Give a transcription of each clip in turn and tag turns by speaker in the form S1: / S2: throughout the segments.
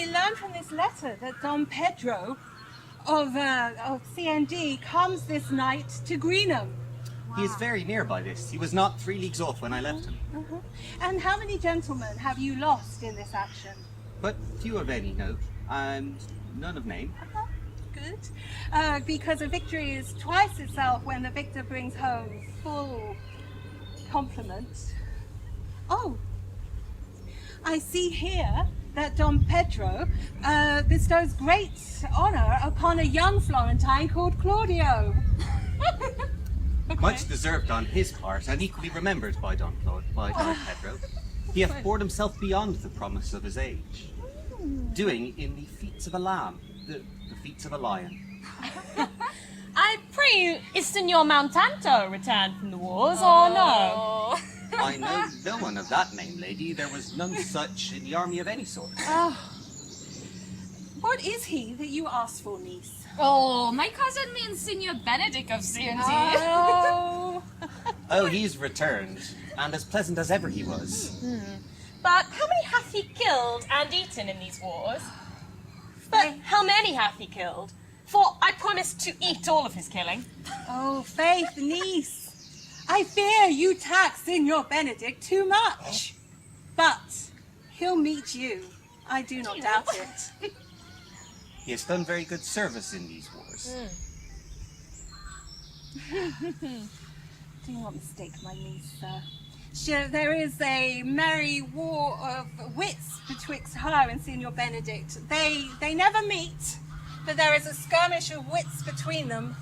S1: I learned from this letter that Don Pedro of CND comes this night to Greenham.
S2: He is very near by this. He was not 3 leagues off when I left him.
S1: And how many gentlemen have you lost in this action?
S2: But few of any note, and none of name.
S1: Good. Because a victory is twice itself when the victor brings home full complement. Oh, I see here that Don Pedro bestows great honour upon a young Florentine called Claudio. Okay.
S2: Much deserved on his part, and equally remembered by Don Pedro. He hath poured himself beyond the promise of his age, doing in the feats of a lamb, the feats of a lion.
S3: I pray you, is Signor Mountanto returned from the wars, or no?
S2: I know no one of that name, lady. There was none such in the army of any sort.
S1: What is he that you asked for, niece?
S4: Oh, my cousin means Signor Benedict of CNT.
S1: Oh.
S2: Oh, he's returned, and as pleasant as ever he was.
S3: But how many hath he killed and eaten in these wars? But how many hath he killed? For I promised to eat all of his killing.
S1: Oh, Faith, niece, I fear you tax Signor Benedict too much. But he'll meet you. I do not doubt it.
S2: He has done very good service in these wars.
S1: Do not mistake my niece, sir. There is a merry war of wits betwixt her and Signor Benedict. They never meet, but there is a skirmish of wits between them.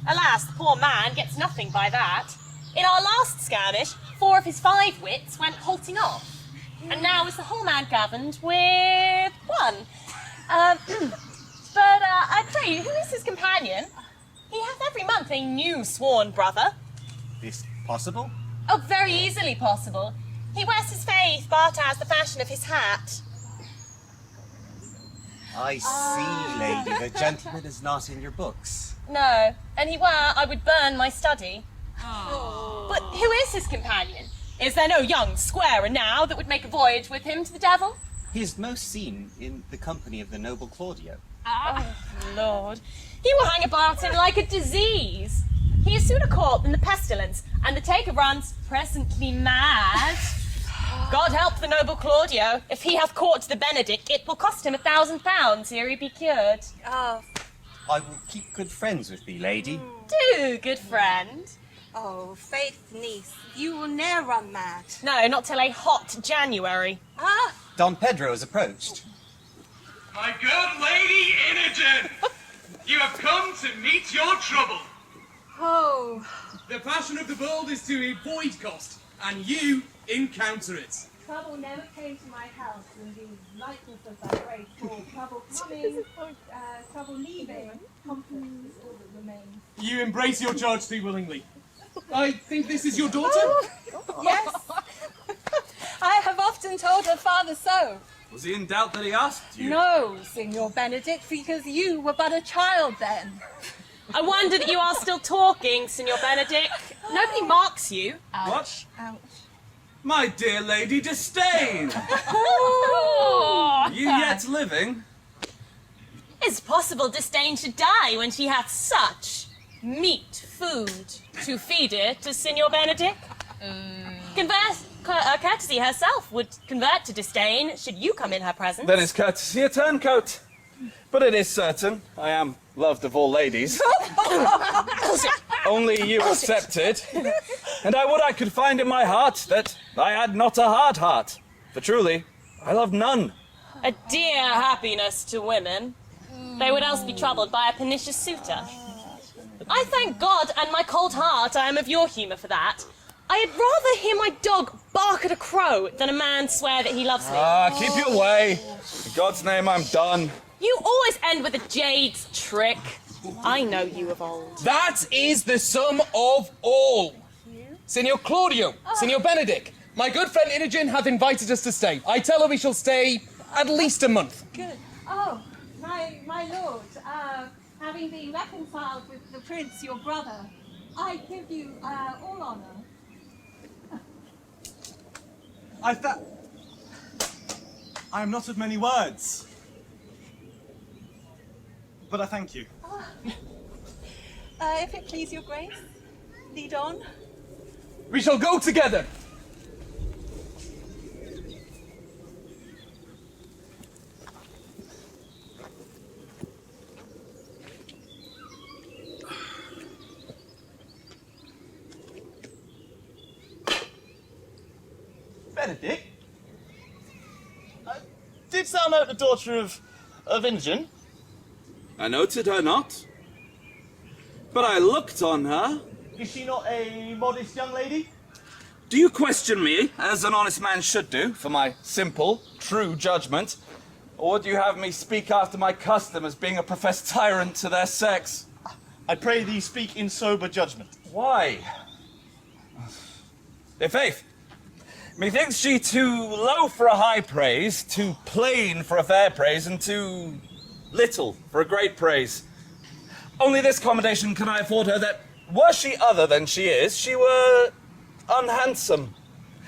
S3: Alas, the poor man gets nothing by that. In our last skirmish, 4 of his 5 wits went halting off. And now is the whole man governed with 1. But I pray you, who is his companion? He hath every month a new sworn brother.
S2: Is possible?
S3: Oh, very easily possible. He wears his faith, but as the fashion of his hat.
S2: I see, lady. The gentleman is not in your books.
S3: No, and he were, I would burn my study. But who is his companion? Is there no young squarer now that would make a voyage with him to the devil?
S2: He is most seen in the company of the noble Claudio.
S3: Oh, Lord. He will hang about him like a disease. He is sooner caught than the pestilence, and the taker runs presently mad. God help the noble Claudio. If he hath caught the Benedict, it will cost him £1,000 ere he be cured.
S1: Oh,
S2: I will keep good friends with thee, lady.
S3: Do, good friend.
S1: oh, Faith, niece, you will ne'er run mad.
S3: No, not till a hot January.
S2: Don Pedro has approached.
S5: My good lady Imogen, you have come to meet your trouble.
S1: Oh,
S5: The passion of the world is to avoid cost, and you encounter it.
S1: trouble never came to my house in the likeness of that great for trouble coming, trouble leaving, comfort is all that remains.
S5: You embrace your charge too willingly. I think this is your daughter?
S1: Yes, I have often told her father so.
S5: Was he in doubt that he asked you?
S1: No, Signor Benedict, because you were but a child then.
S3: I wonder that you are still talking, Signor Benedict. Nobody marks you.
S5: What?
S1: Ouch.
S5: My dear Lady Disdain! You yet living?
S3: Is it possible Disdain should die when she hath such meat food to feed it to Signor Benedict? Courtesy herself would convert to Disdain should you come in her presence.
S6: Then is courtesy a turncoat. But it is certain I am loved of all ladies. Only you accepted. And I would I could find in my heart that I had not a hard heart. For truly, I love none.
S3: A dear happiness to women. They would else be troubled by a pernicious suitor. I thank God and my cold heart I am of your humour for that. I had rather hear my dog bark at a crow than a man swear that he loves me.
S6: Keep your way. In God's name, I'm done.
S3: You always end with a jade's trick. I know you of old.
S7: That is the sum of all. Signor Claudio, Signor Benedict, my good friend Imogen hath invited us to stay. I tell her we shall stay at least a month.
S1: Good. Oh, my lord, having been reconciled with the prince, your brother, I give you all honour.
S8: I am not of many words. but I thank you.
S1: If it please your grace, lead on.
S7: We shall go together.
S8: Benedict? Didst thou know the daughter of Imogen?
S6: I noted her not, but I looked on her.
S8: Is she not a modest young lady?
S6: Do you question me, as an honest man should do, for my simple, true judgment? Or would you have me speak after my custom as being a professed tyrant to their sex?
S8: I pray thee speak in sober judgment.
S6: Why? I' faith, methinks she too low for a high praise, too plain for a fair praise, and too little for a great praise. Only this commendation can I afford her, that were she other than she is, she were unhandsome.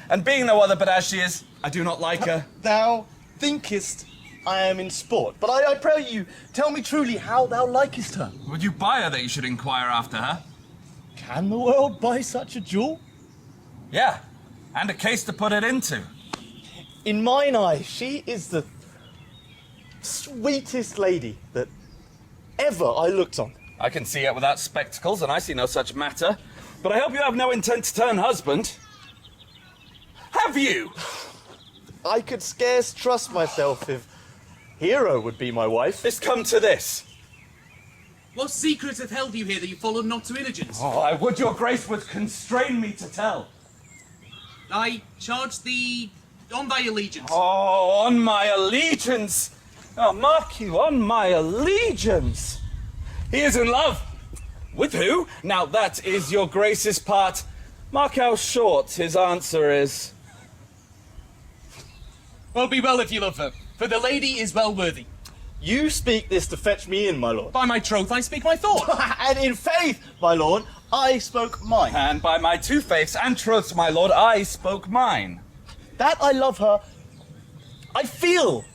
S6: And being no other but as she is, I do not like her.
S8: Thou thinkest I am in sport, but I pray you, tell me truly how thou likest her.
S6: Would you buy her that you should inquire after her?
S8: Can the world buy such a jewel?
S6: Yeah, and a case to put it into.
S8: In mine eye, she is the sweetest lady that ever I looked on.
S6: I can see it without spectacles, and I see no such matter. But I hope you have no intent to turn husband. Have you?
S8: I could scarce trust myself if Hero would be my wife.
S6: It's come to this.
S5: What secret hath held you here that you followed not to Imogen's?
S6: Oh, I would your grace would constrain me to tell.
S5: I charge thee on thy allegiance.
S6: Oh, on my allegiance. Oh, mark you, on my allegiance. He is in love. With who? Now that is your grace's part. Mark how short his answer is.
S5: Well, be well if you love her, for the lady is well worthy.
S8: You speak this to fetch me in, my lord.
S5: By my troth, I speak my thought.
S8: And in faith, my lord, I spoke mine.
S6: And by my two faiths and troths, my lord, I spoke mine.
S8: That I love her, I feel.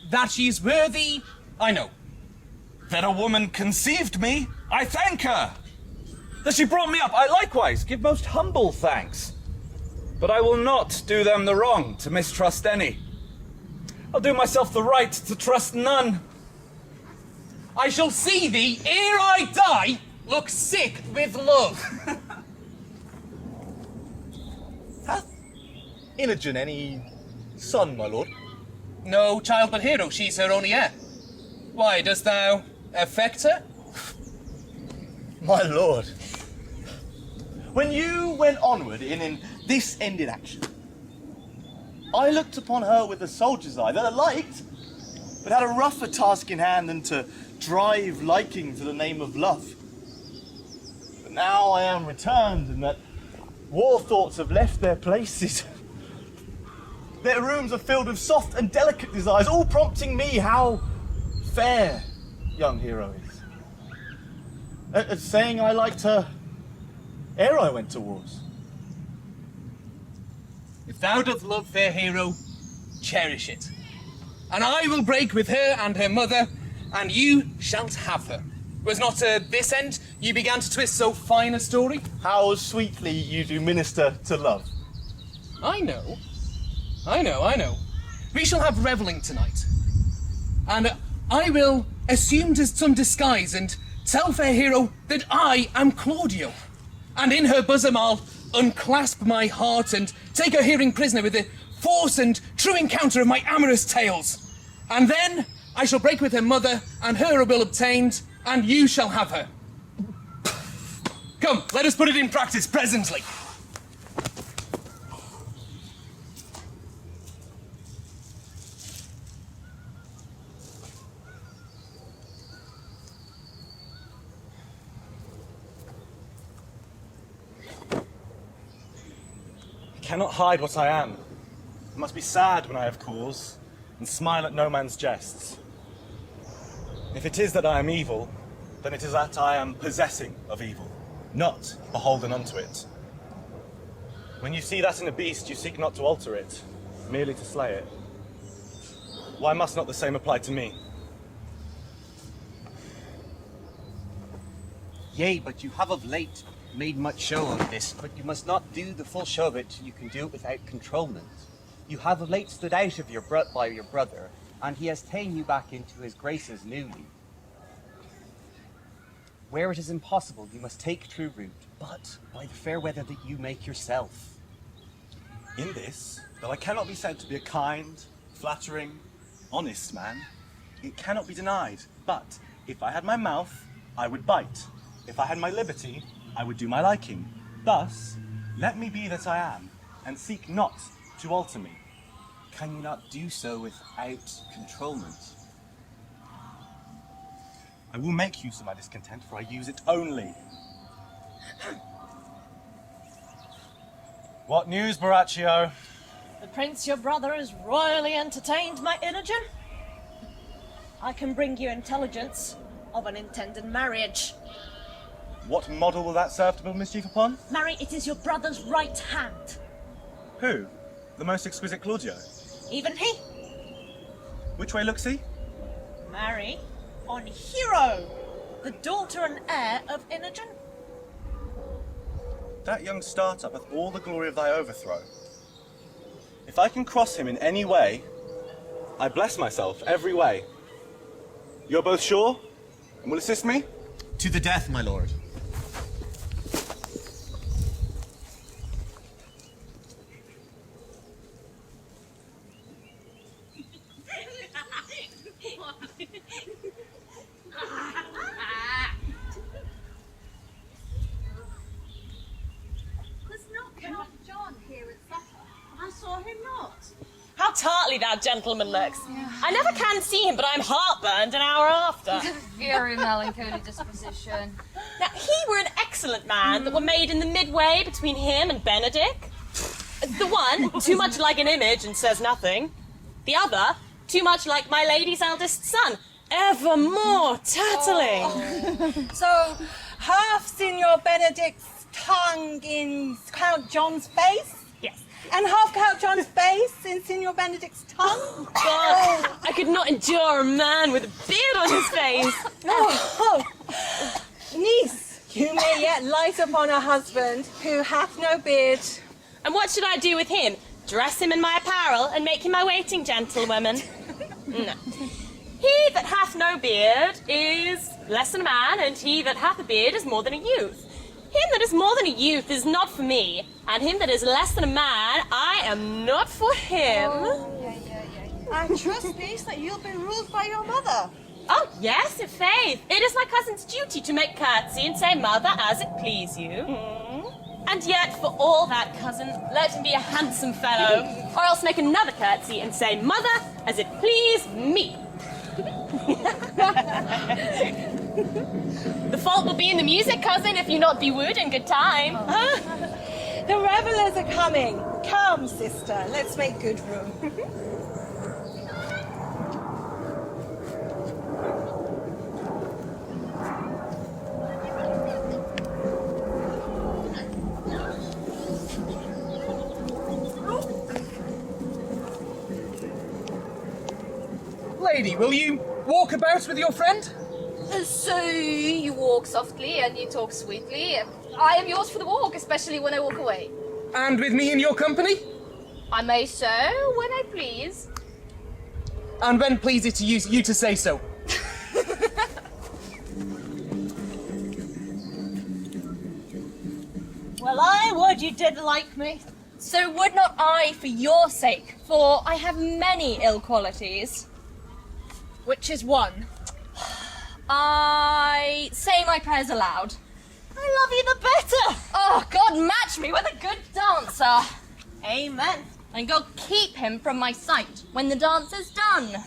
S5: That she is worthy, I know.
S6: That a woman conceived me, I thank her. That she brought me up, I likewise give most humble thanks. But I will not do them the wrong to mistrust any. I'll do myself the right to trust none.
S5: I shall see thee, ere I die, look sick with love.
S8: Hath Imogen any son, my lord?
S5: No child but Hero, she's her only heir. Why, dost thou affect her?
S8: My lord, when you went onward in this ended action, I looked upon her with a soldier's eye that I liked, but had a rougher task in hand than to drive liking to the name of love. But now I am returned, and that war thoughts have left their places. Their rooms are filled with soft and delicate desires, all prompting me how fair young Hero is. At saying I liked her ere I went to wars.
S5: If thou doth love fair Hero, cherish it. And I will break with her and her mother, and you shalt have her. Was not to this end you began to twist so fine a story?
S8: How sweetly you do minister to love.
S5: I know. We shall have revelling tonight. And I will assume some disguise and tell fair Hero that I am Claudio. And in her bosom I'll unclasp my heart and take her hearing prisoner with the force and true encounter of my amorous tales. And then I shall break with her mother, and her will obtained, and you shall have her. Come, let us put it in practice presently.
S9: I cannot hide what I am. I must be sad when I have cause, and smile at no man's jests. If it is that I am evil, then it is that I am possessing of evil, not beholden unto it. When you see that in a beast, you seek not to alter it, merely to slay it. Why must not the same apply to me?
S2: Yea, but you have of late made much show of this, but you must not do the full show of it till you can do it without controlment. You have of late stood out of by your brother, and he has ta'en you back into his graces newly. Where it is impossible, you must take true root, but by the fair weather that you make yourself.
S9: In this, though I cannot be said to be a kind, flattering, honest man, it cannot be denied. But if I had my mouth, I would bite. If I had my liberty, I would do my liking. Thus, let me be that I am, and seek not to alter me.
S2: Can you not do so without controlment?
S9: I will make use of my discontent, for I use it only. What news, Borachio?
S3: The prince, your brother, is royally entertained, my Imogen. I can bring you intelligence of an intended marriage.
S9: What model will that serve to build mischief upon?
S3: Marry, it is your brother's right hand.
S9: Who? The most exquisite Claudio?
S3: Even he.
S9: Which way looks he?
S3: Marry on Hero, the daughter and heir of Imogen.
S9: That young startup hath all the glory of thy overthrow. If I can cross him in any way, I bless myself every way. You're both sure, and will assist me?
S8: To the death, my lord.
S1: Was not Count John here at supper? I saw him not.
S3: How tartly that gentleman looks. I never can see him, but I'm heartburned an hour after.
S4: Very melancholy disposition.
S3: Now, he were an excellent man that were made in the midway between him and Benedict. The one, too much like an image and says nothing. The other, too much like my lady's eldest son, ever more tattling.
S1: So, half Signor Benedict's tongue in Count John's face?
S3: Yes.
S1: And half Count John's face in Signor Benedict's tongue?
S3: God, I could not endure a man with a beard on his face.
S1: Oh, niece, you may yet light upon a husband who hath no beard.
S3: And what should I do with him? Dress him in my apparel and make him my waiting gentlewoman? No. He that hath no beard is less than a man, and he that hath a beard is more than a youth. Him that is more than a youth is not for me, and him that is less than a man, I am not for him.
S1: I trust, niece, that you'll be ruled by your mother.
S3: Oh, yes, i' faith. It is my cousin's duty to make curtsy and say mother as it please you. And yet, for all that, cousin, let him be a handsome fellow, or else make another curtsy and say mother as it please me. The fault will be in the music, cousin, if you not be wooed in good time.
S1: The revellers are coming. Come, sister, let's make good room.
S5: Lady, will you walk about with your friend?
S4: So you walk softly and you talk sweetly. I am yours for the walk, especially when I walk away.
S5: And with me in your company?
S4: I may so when I please.
S5: And when please it to you to say so.
S3: Well, I would you did like me. So would not I for your sake, for I have many ill qualities.
S4: Which is one.
S3: I say my prayers aloud. I love you the better.
S4: Oh, God match me with a good dancer.
S3: Amen.
S4: And go keep him from my sight when the dance is done.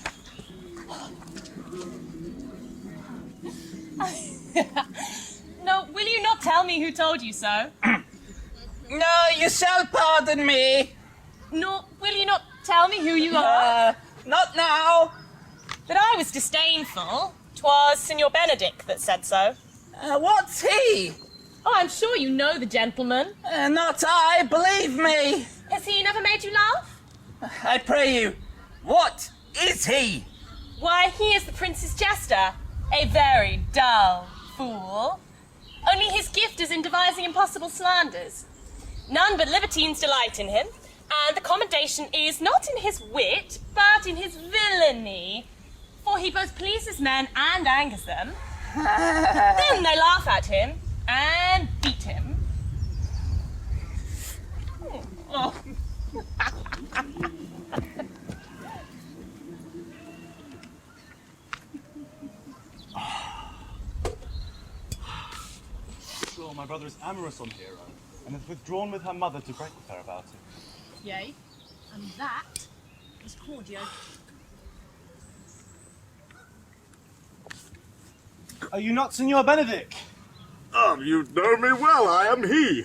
S3: No, will you not tell me who told you so?
S10: No, you shall pardon me.
S3: Nor will you not tell me who you are?
S10: Not now.
S3: That I was disdainful. 'Twas Signor Benedict that said so.
S10: What's he?
S3: Oh, I'm sure you know the gentleman.
S10: Not I, believe me.
S3: Has he never made you laugh?
S10: I pray you, what is he?
S3: Why, he is the prince's jester. A very dull fool. Only his gift is in devising impossible slanders. None but libertines delight in him, and the commendation is not in his wit, but in his villainy. For he both pleases men and angers them. Then they laugh at him and beat him. Oh.
S9: Sure, my brother is amorous on Hero, and has withdrawn with her mother to break with her about it.
S11: Yea, and that is Claudio.
S9: Are you not Signor Benedict?
S8: You know me well, I am he.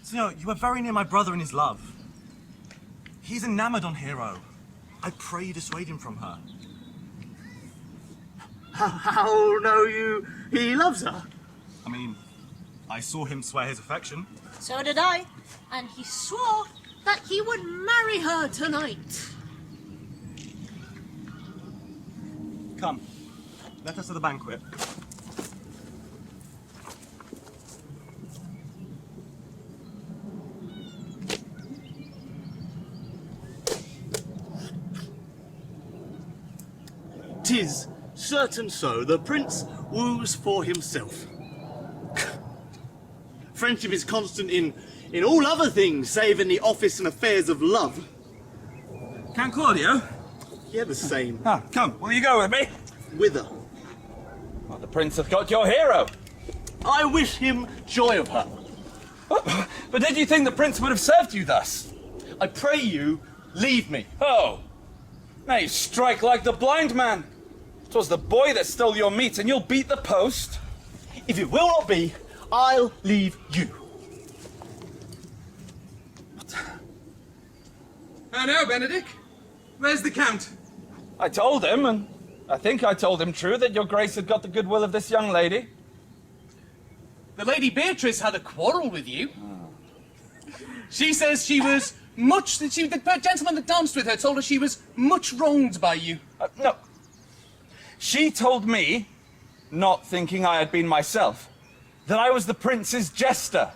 S9: Signor, you are very near my brother in his love. He's enamoured on Hero. I pray you dissuade him from her.
S8: How know you he loves her?
S9: I mean, I saw him swear his affection.
S11: So did I, and he swore that he would marry her tonight.
S9: Come, let us to the banquet.
S8: "'Tis certain so the prince woos for himself. Friendship is constant in all other things, save in the office and affairs of love.
S6: Count Claudio?
S8: Yeah, the same.
S6: Come, will you go with me?
S8: Whither?
S6: Well, the prince hath got your hero.
S8: I wish him joy of her.
S6: But did you think the prince would have served you thus?
S8: I pray you, leave me.
S6: Oh, now you strike like the blind man. 'Twas the boy that stole your meat, and you'll beat the post.
S8: If it will not be, I'll leave you.
S5: How now, Benedict? Where's the Count?
S6: I told him, and I think I told him true, that your grace had got the goodwill of this young lady.
S5: The Lady Beatrice had a quarrel with you. She says she was much... the gentleman that danced with her told her she was much wronged by you.
S6: No. She told me, not thinking I had been myself, that I was the prince's jester.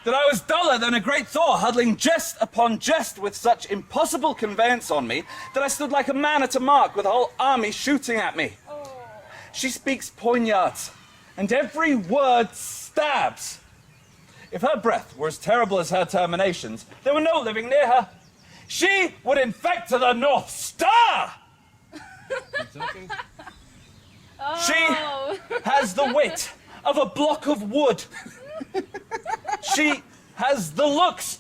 S6: That I was duller than a great Thor, huddling jest upon jest with such impossible conveyance on me, that I stood like a man at a mark with a whole army shooting at me. She speaks poignards, and every word stabs. If her breath were as terrible as her terminations, there were no living near her. She would infect to the North Star! She has the wit of a block of wood. She has the looks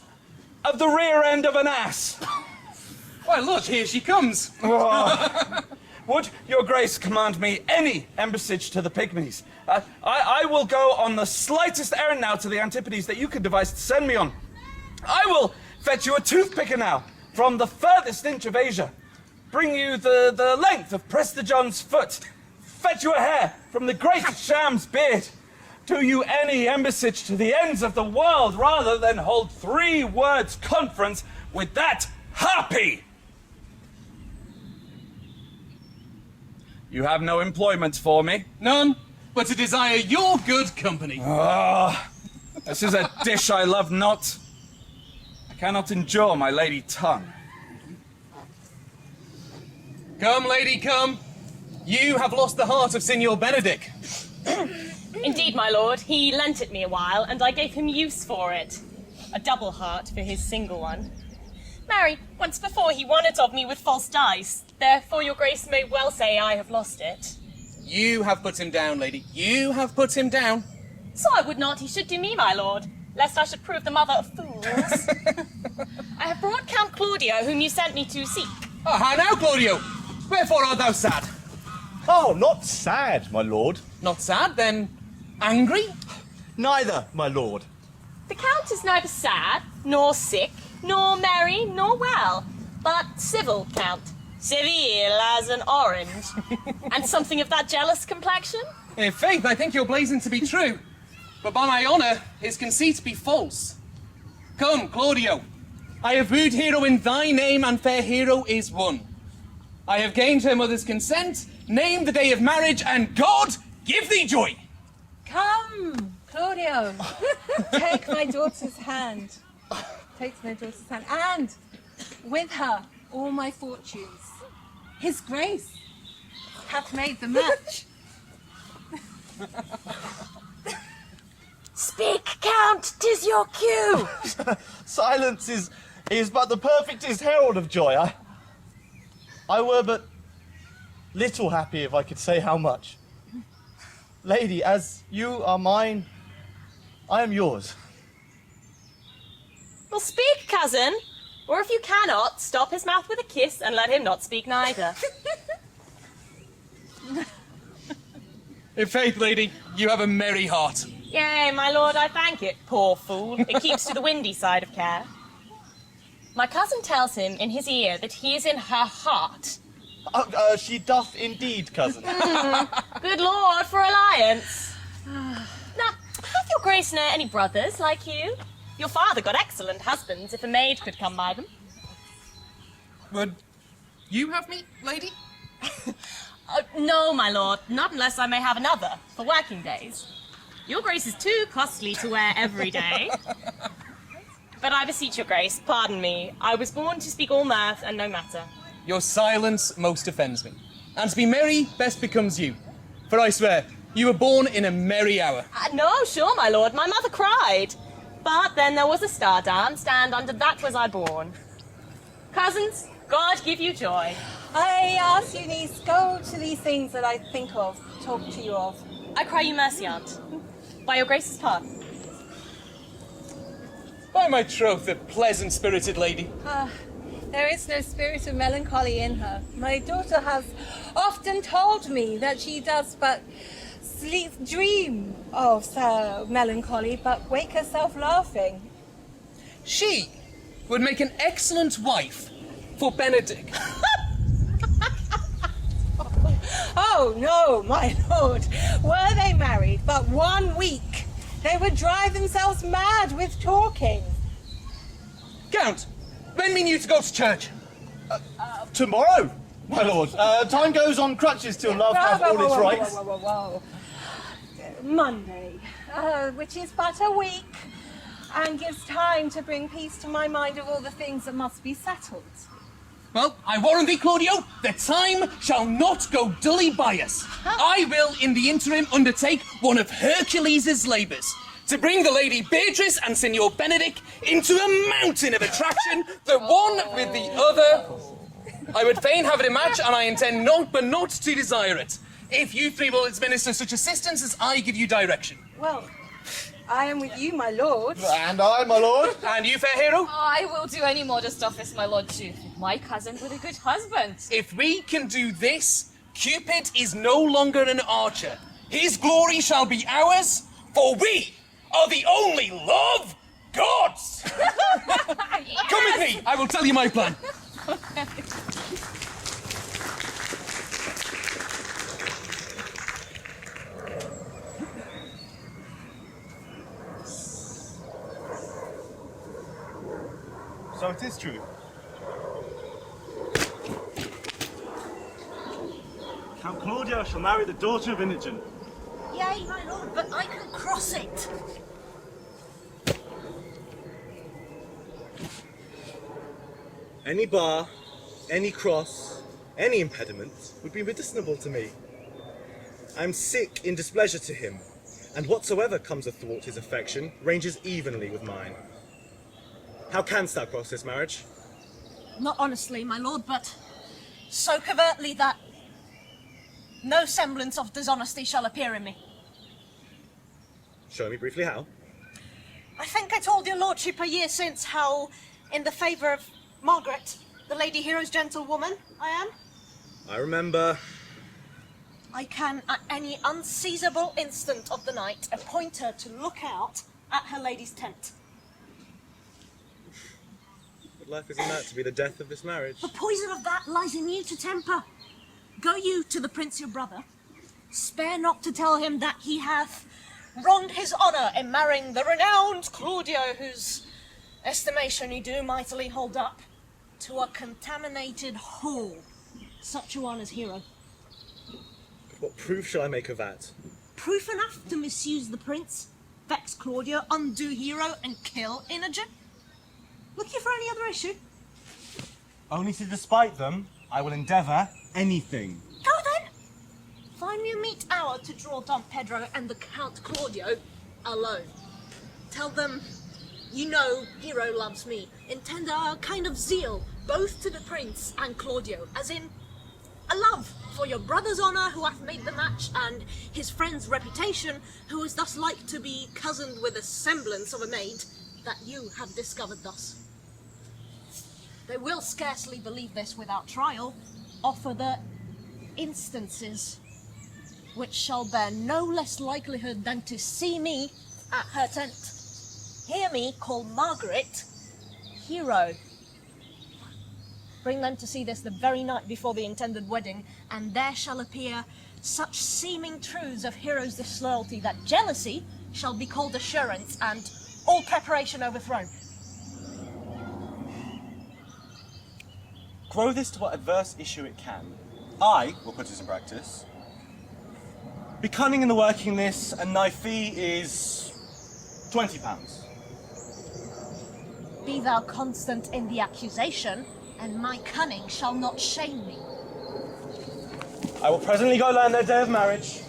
S6: of the rear end of an ass.
S5: Why, look, here she comes.
S6: Would your grace command me any embassage to the Pygmies? I will go on the slightest errand now to the Antipodes that you could devise to send me on. I will fetch you a toothpicker now from the furthest inch of Asia. Bring you the length of Prester John's foot. Fetch you a hair from the great Sham's beard. Do you any embassage to the ends of the world rather than hold 3 words conference with that harpy? You have no employment for me?
S5: None, but to desire your good company.
S6: This is a dish I love not. I cannot endure my lady tongue.
S5: Come, lady, come. You have lost the heart of Signor Benedict.
S3: Indeed, my lord, he lent it me a while, and I gave him use for it. A double heart for his single one. Marry, once before he won it of me with false dice, therefore your grace may well say I have lost it.
S5: You have put him down, lady. You have put him down.
S3: So I would not he should do me, my lord, lest I should prove the mother of fools. I have brought Count Claudio, whom you sent me to seek.
S5: How now, Claudio? Wherefore art thou sad?
S8: Oh, not sad, my lord.
S5: Not sad, then angry?
S8: Neither, my lord.
S3: The Count is neither sad, nor sick, nor merry, nor well, but civil, Count. Civil as an orange. And something of that jealous complexion?
S5: In faith, I think your blazon to be true. But by my honour, his conceit be false. Come, Claudio, I have wooed Hero in thy name, and fair Hero is won. I have gained her mother's consent, named the day of marriage, and God give thee joy.
S1: Come, Claudio, take my daughter's hand. Take my daughter's hand, and with her all my fortunes. His Grace hath made the match.
S3: Speak, Count, 'tis your cue.
S8: Silence is but the perfectest herald of joy. I were but little happy if I could say how much. Lady, as you are mine, I am yours.
S3: Well, speak, cousin. Or if you cannot, stop his mouth with a kiss and let him not speak neither.
S5: In faith, lady, you have a merry heart.
S3: Yea, my lord, I thank it, poor fool. It keeps to the windy side of care. My cousin tells him in his ear that he is in her heart.
S8: She doth indeed, cousin.
S3: Good lord, for alliance. Now, hath your grace ne'er any brothers like you? Your father got excellent husbands, if a maid could come by them.
S5: Would you have me, lady?
S3: No, my lord, not unless I may have another, for working days. Your grace is too costly to wear every day. But I beseech your grace, pardon me. I was born to speak all mirth and no matter.
S5: Your silence most offends me. And to be merry best becomes you. For I swear, you were born in a merry hour.
S3: No, sure, my lord, my mother cried. But then there was a star dance, and under that was I born. Cousins, God give you joy.
S1: I ask you, niece, go to these things that I think of, talk to you of.
S3: I cry you mercy, aunt. By your grace's pardon.
S5: By my troth, a pleasant-spirited lady.
S1: There is no spirit of melancholy in her. My daughter has often told me that she does but dream of melancholy, but wake herself laughing.
S5: She would make an excellent wife for Benedict.
S1: Oh no, my lord. Were they married but 1 week, they would drive themselves mad with talking.
S5: Count, when mean you to go to church?
S8: Tomorrow, my lord. Time goes on crutches till love hath all its rights.
S1: Whoa. Monday, which is but a week, and gives time to bring peace to my mind of all the things that must be settled.
S5: Well, I warrant thee, Claudio, the time shall not go dully by us. I will, in the interim, undertake one of Hercules' labours, to bring the Lady Beatrice and Signor Benedict into a mountain of attraction, the one with the other. I would fain have it a match, and I intend not but not to desire it. If you three will administer such assistance as I give you direction.
S1: Well, I am with you, my lord.
S8: And I, my lord.
S5: And you, fair hero?
S4: I will do any modest office, my lord, too. My cousin with a good husband.
S5: If we can do this, Cupid is no longer an archer. His glory shall be ours, for we are the only love gods! Come with me, I will tell you my plan.
S9: So it is true. Count Claudio shall marry the daughter of Imogen.
S11: Yea, my lord, but I can cross it.
S9: Any bar, any cross, any impediment would be medicinable to me. I am sick in displeasure to him, and whatsoever comes athwart his affection ranges evenly with mine. How canst thou cross this marriage?
S11: Not honestly, my lord, but so covertly that no semblance of dishonesty shall appear in me.
S9: Show me briefly how.
S11: I think I told your lordship a year since how, in the favour of Margaret, the Lady Hero's gentlewoman, I am.
S9: I remember.
S11: I can, at any unseizable instant of the night, appoint her to look out at her lady's tent.
S9: What life isn't that to be the death of this marriage?
S11: The poison of that lies in you to temper. Go you to the prince your brother. Spare not to tell him that he hath wronged his honour in marrying the renowned Claudio, whose Estimation you do mightily hold up to a contaminated hall. Such a one as Hero.
S9: What proof shall I make of that?
S11: Proof enough to misuse the prince, vex Claudio, undo Hero, and kill Inogen? Look here for any other issue.
S9: Only to despite them, I will endeavour anything.
S11: Go then! Find me a meet hour to draw Don Pedro and the Count Claudio alone. Tell them, you know Hero loves me. Intend a kind of zeal, both to the prince and Claudio, as in a love for your brother's honour who hath made the match, and his friend's reputation, who is thus like to be cozened with a semblance of a maid that you have discovered thus. They will scarcely believe this without trial. Offer the instances, which shall bear no less likelihood than to see me at her tent. Hear me call Margaret Hero. Bring them to see this the very night before the intended wedding, and there shall appear such seeming truths of Hero's disloyalty that jealousy shall be called assurance, and all preparation overthrown.
S8: Grow this to what adverse issue it can. I will put it in practice. Be cunning in the working this, and thy fee is £20.
S11: Be thou constant in the accusation, and my cunning shall not shame me.
S8: I will presently go learn their day of marriage.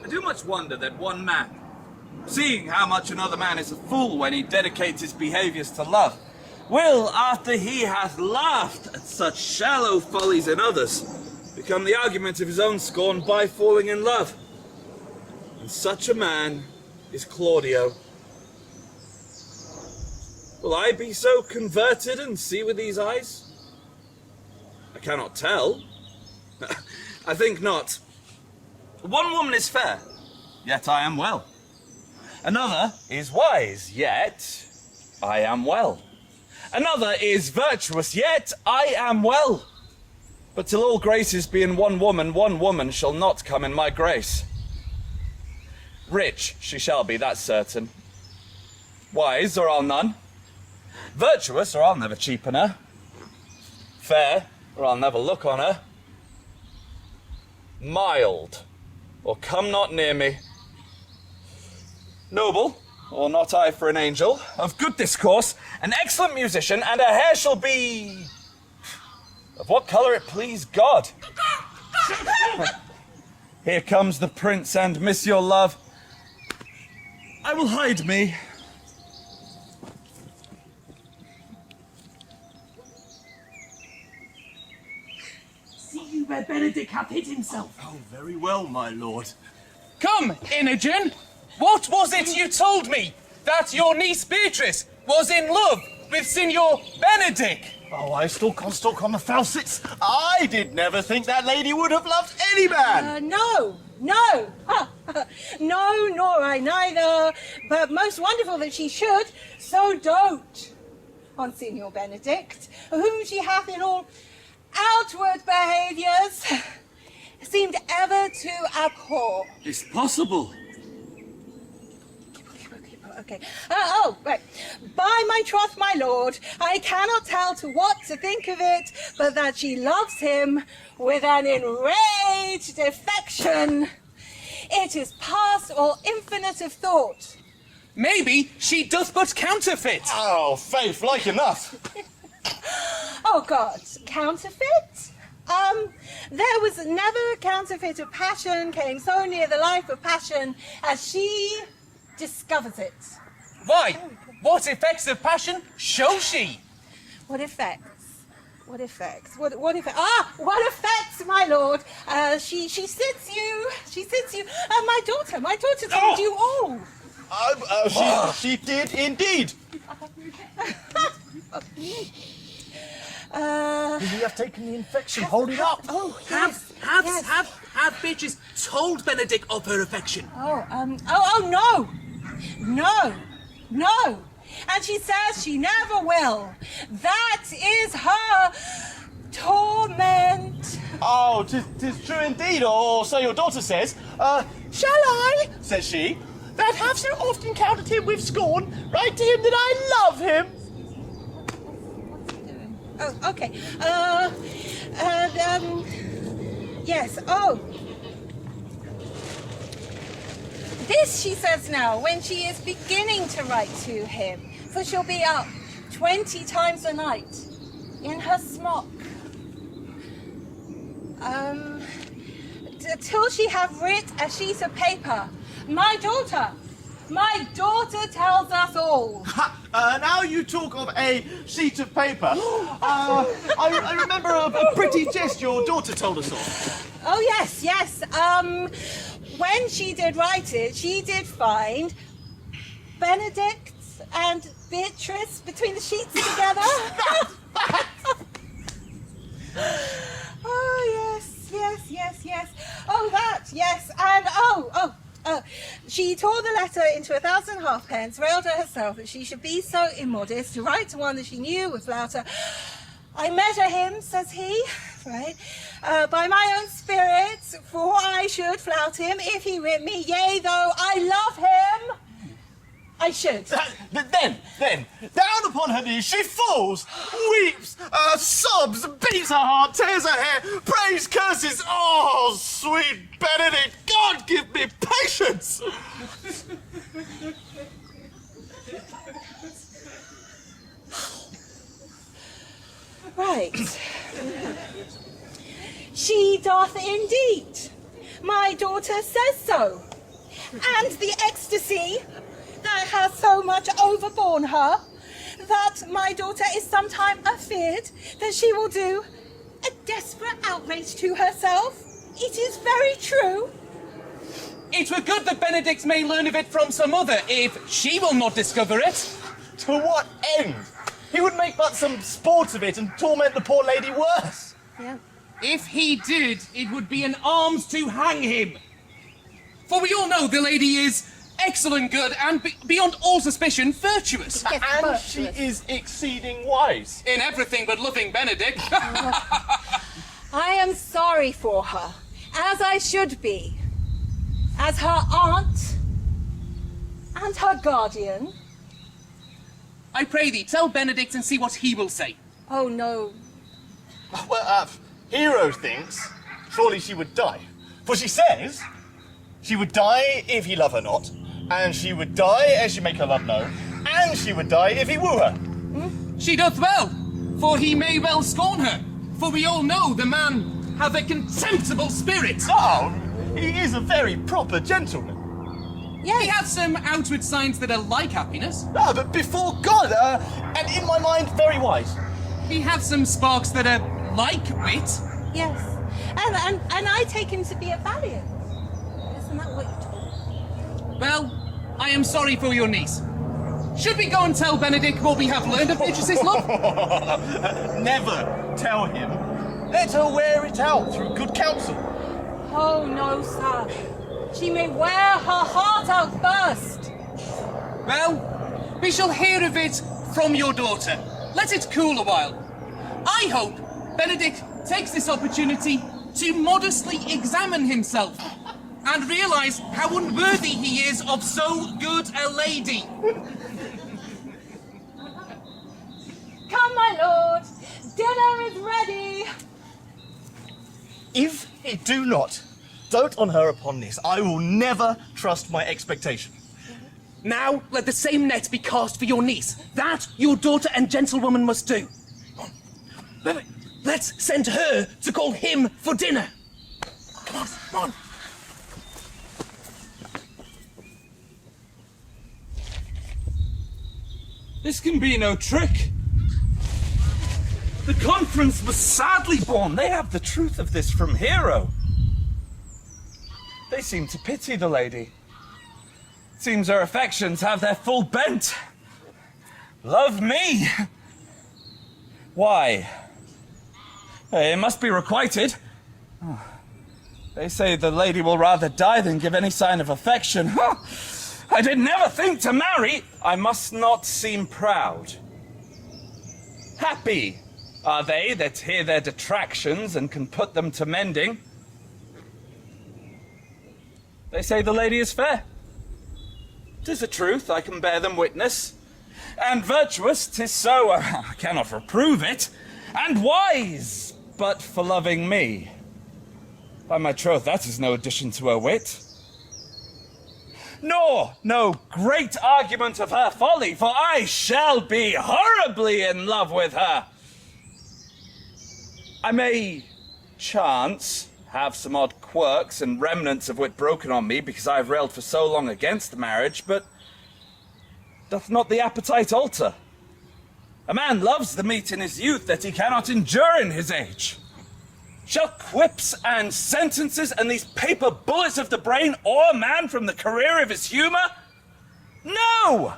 S6: I do much wonder that one man, seeing how much another man is a fool when he dedicates his behaviours to love, will, after he hath laughed at such shallow follies in others, become the argument of his own scorn by falling in love. And such a man is Claudio. Will I be so converted and see with these eyes? I cannot tell. I think not. One woman is fair, yet I am well. Another is wise, yet I am well. Another is virtuous, yet I am well. But till all graces be in one woman shall not come in my grace. Rich she shall be, that's certain. Wise, or I'll none. Virtuous, or I'll never cheapen her. Fair, or I'll never look on her. Mild, or come not near me. Noble, or not I for an angel. Of good discourse, an excellent musician, and her hair shall be of what colour it please God. Here comes the prince and miss your love. I will hide me.
S5: See you where Benedict hath hid himself.
S8: Oh, very well, my lord.
S7: Come, Inogen! What was it you told me? That your niece Beatrice was in love with Signor Benedict?
S8: Oh, I stalk on the Faucets. I did never think that lady would have loved any man.
S1: No. No, nor I neither. But most wonderful that she should. So dote on Signor Benedict, whom she hath in all outward behaviours seemed ever to abhor.
S6: It's possible.
S1: Okay. Right. By my troth, my lord, I cannot tell to what to think of it, but that she loves him with an enraged affection. It is past all infinite of thought.
S7: Maybe she doth but counterfeit.
S8: Oh, faith, like enough.
S1: Oh God, counterfeit? There was never a counterfeit of passion came so near the life of passion as she discovers it.
S7: Why? What effects of passion shows she?
S1: What effects? What effects? What effects? Ah, what effects, my lord? She sits you. My daughter told you all.
S8: She did indeed. You have taken the infection. Hold it up.
S1: Oh, yes.
S5: Have Beatrice told Benedict of her affection?
S1: No. And she says she never will. That is her torment.
S8: Oh, Oh, 'tis true indeed, or so your daughter says. Shall I, says she, that have so often counted him with scorn, write to him that I love him?
S1: Oh, okay. Yes, This she says now, when she is beginning to write to him, for she'll be up 20 times a night in her smock. Till she have writ a sheet of paper. My daughter tells us all.
S8: Now you talk of a sheet of paper. I remember a pretty jest your daughter told us of.
S1: Oh, yes. When she did write it, she did find Benedict and Beatrice between the sheets together. Oh, yes. Oh, that, yes. And, she tore the letter into 1,000 halfpence, railed at herself that she should be so immodest to write to one that she knew would flouter. I measure him, says he, right, by my own spirit, for I should flout him if he writ me, yea, though I love him, I should.
S8: Then, down upon her knees, she falls, weeps, sobs, beats her heart, tears her hair, prays, curses. Oh, sweet Benedict, God give me patience!
S1: Right. She doth indeed. My daughter says so. And the ecstasy that has so much overborne her, that my daughter is sometime afeard that she will do a desperate outrage to herself. It is very true.
S7: It were good that Benedict may learn of it from some other, if she will not discover it.
S8: To what end? He would make but some sport of it and torment the poor lady worse.
S1: Yeah.
S7: If he did, it would be an arms to hang him. For we all know the lady is excellent good and beyond all suspicion virtuous.
S8: And she is exceeding wise.
S7: In everything but loving Benedict.
S1: I am sorry for her, as I should be, as her aunt and her guardian.
S7: I pray thee, tell Benedict and see what he will say.
S1: Oh, no.
S8: Well, Hero thinks surely she would die. For she says she would die if he love her not, and she would die as she make her love known, and she would die if he woo her.
S7: She doth well, for he may well scorn her, for we all know the man hath a contemptible spirit.
S8: Oh, he is a very proper gentleman.
S1: Yes.
S7: He hath some outward signs that are like happiness.
S8: Ah, but before God, and in my mind, very wise.
S7: He hath some sparks that are like wit.
S1: Yes. And I take him to be a valiant. Isn't that what you told me?
S7: Well, I am sorry for your niece. Should we go and tell Benedict what we have learned of Beatrice's love?
S8: Never tell him. Let her wear it out through good counsel.
S1: Oh, no, sir. She may wear her heart out first.
S7: Well, we shall hear of it from your daughter. Let it cool a while. I hope Benedict takes this opportunity to modestly examine himself and realise how unworthy he is of so good a lady.
S1: Come, my lord. Dinner is ready.
S8: If he do not dote on her upon this, I will never trust my expectation.
S7: Now let the same net be cast for your niece. That your daughter and gentlewoman must do. Let's send her to call him for dinner. Come on.
S6: This can be no trick. The conference was sadly born. They have the truth of this from Hero. They seem to pity the lady. Seems her affections have their full bent. Love me. Why? It must be requited. Oh. They say the lady will rather die than give any sign of affection. I did never think to marry. I must not seem proud. Happy are they that hear their detractions and can put them to mending. They say the lady is fair. 'Tis a truth, I can bear them witness. And virtuous, 'tis so, I cannot reprove it. And wise, but for loving me. By my troth, that is no addition to her wit. Nor no great argument of her folly, for I shall be horribly in love with her. I may chance have some odd quirks and remnants of wit broken on me because I have railed for so long against marriage, but doth not the appetite alter? A man loves the meat in his youth that he cannot endure in his age. Shall quips and sentences and these paper bullets of the brain awe a man from the career of his humour? No!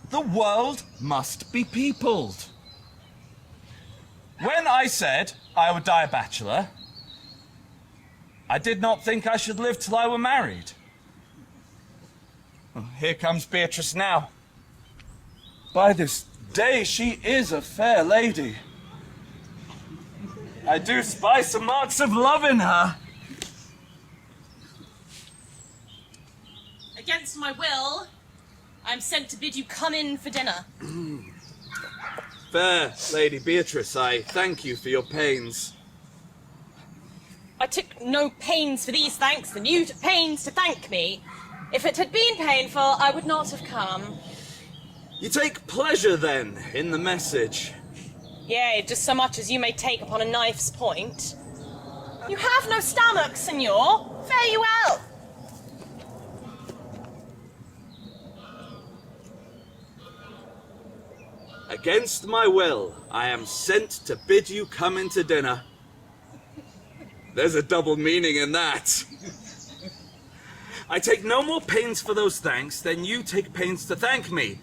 S6: The world must be peopled. When I said I would die a bachelor, I did not think I should live till I were married. Well, here comes Beatrice now. By this day she is a fair lady. I do spy some marks of love in her.
S3: Against my will, I'm sent to bid you come in for dinner.
S6: Fair Lady Beatrice, I thank you for your pains.
S3: I took no pains for these thanks, and you took pains to thank me. If it had been painful, I would not have come.
S6: You take pleasure, then, in the message?
S3: Yea, just so much as you may take upon a knife's point. You have no stomach, senor. Fare you well.
S6: Against my will, I am sent to bid you come into dinner. There's a double meaning in that. I take no more pains for those thanks than you take pains to thank me.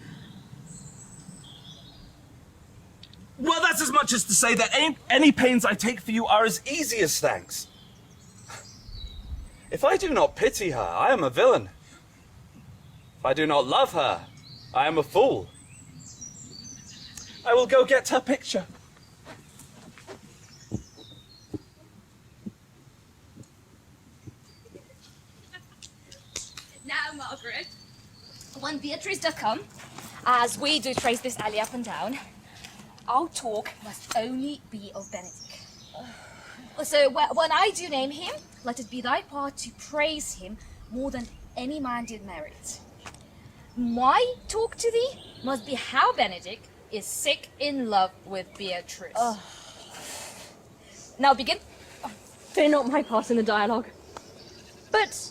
S6: Well, that's as much as to say that any pains I take for you are as easy as thanks. If I do not pity her, I am a villain. If I do not love her, I am a fool. I will go get her picture.
S4: Now, Margaret, when Beatrice does come, as we do trace this alley up and down, our talk must only be of Benedict. So when I do name him, let it be thy part to praise him more than any man did merit. My talk to thee must be how Benedict is sick in love with Beatrice. Now begin.
S12: Fear not my part in the dialogue. But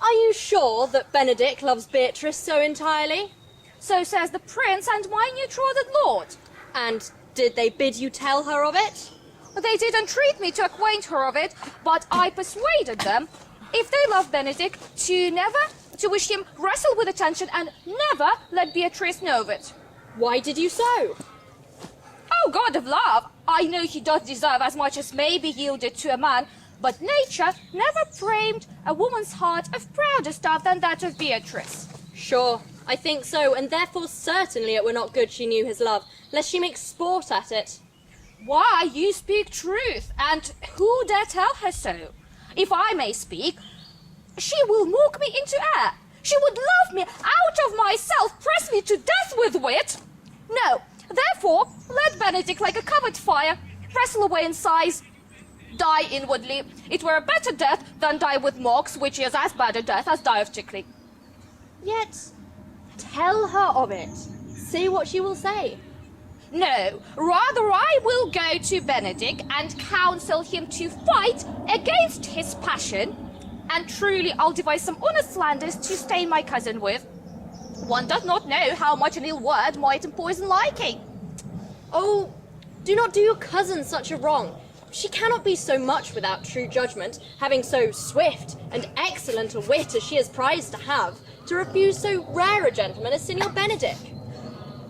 S12: are you sure that Benedict loves Beatrice so entirely?
S4: So says the prince and my betrothed lord.
S12: And did they bid you tell her of it?
S4: They did entreat me to acquaint her of it, but I persuaded them, if they love Benedict, to wish him wrestle with attention and never let Beatrice know of it.
S12: Why did you so?
S4: Oh, God of love, I know he doth deserve as much as may be yielded to a man, but nature never framed a woman's heart of prouder stuff than that of Beatrice.
S12: Sure, I think so, and therefore certainly it were not good she knew his love, lest she make sport at it.
S4: Why, you speak truth, and who dare tell her so? If I may speak, she will mock me into air. She would love me out of myself, press me to death with wit. No, therefore, let Benedict like a covered fire wrestle away in sighs, die inwardly. It were a better death than die with mocks, which is as bad a death as die of tickling.
S12: Yet, tell her of it. See what she will say.
S4: No, rather I will go to Benedict and counsel him to fight against his passion, and truly I'll devise some honest slanders to stain my cousin with. One does not know how much an ill word might empoison liking.
S12: Oh, do not do your cousin such a wrong. She cannot be so much without true judgment, having so swift and excellent a wit as she is prized to have, to refuse so rare a gentleman as Signor Benedict.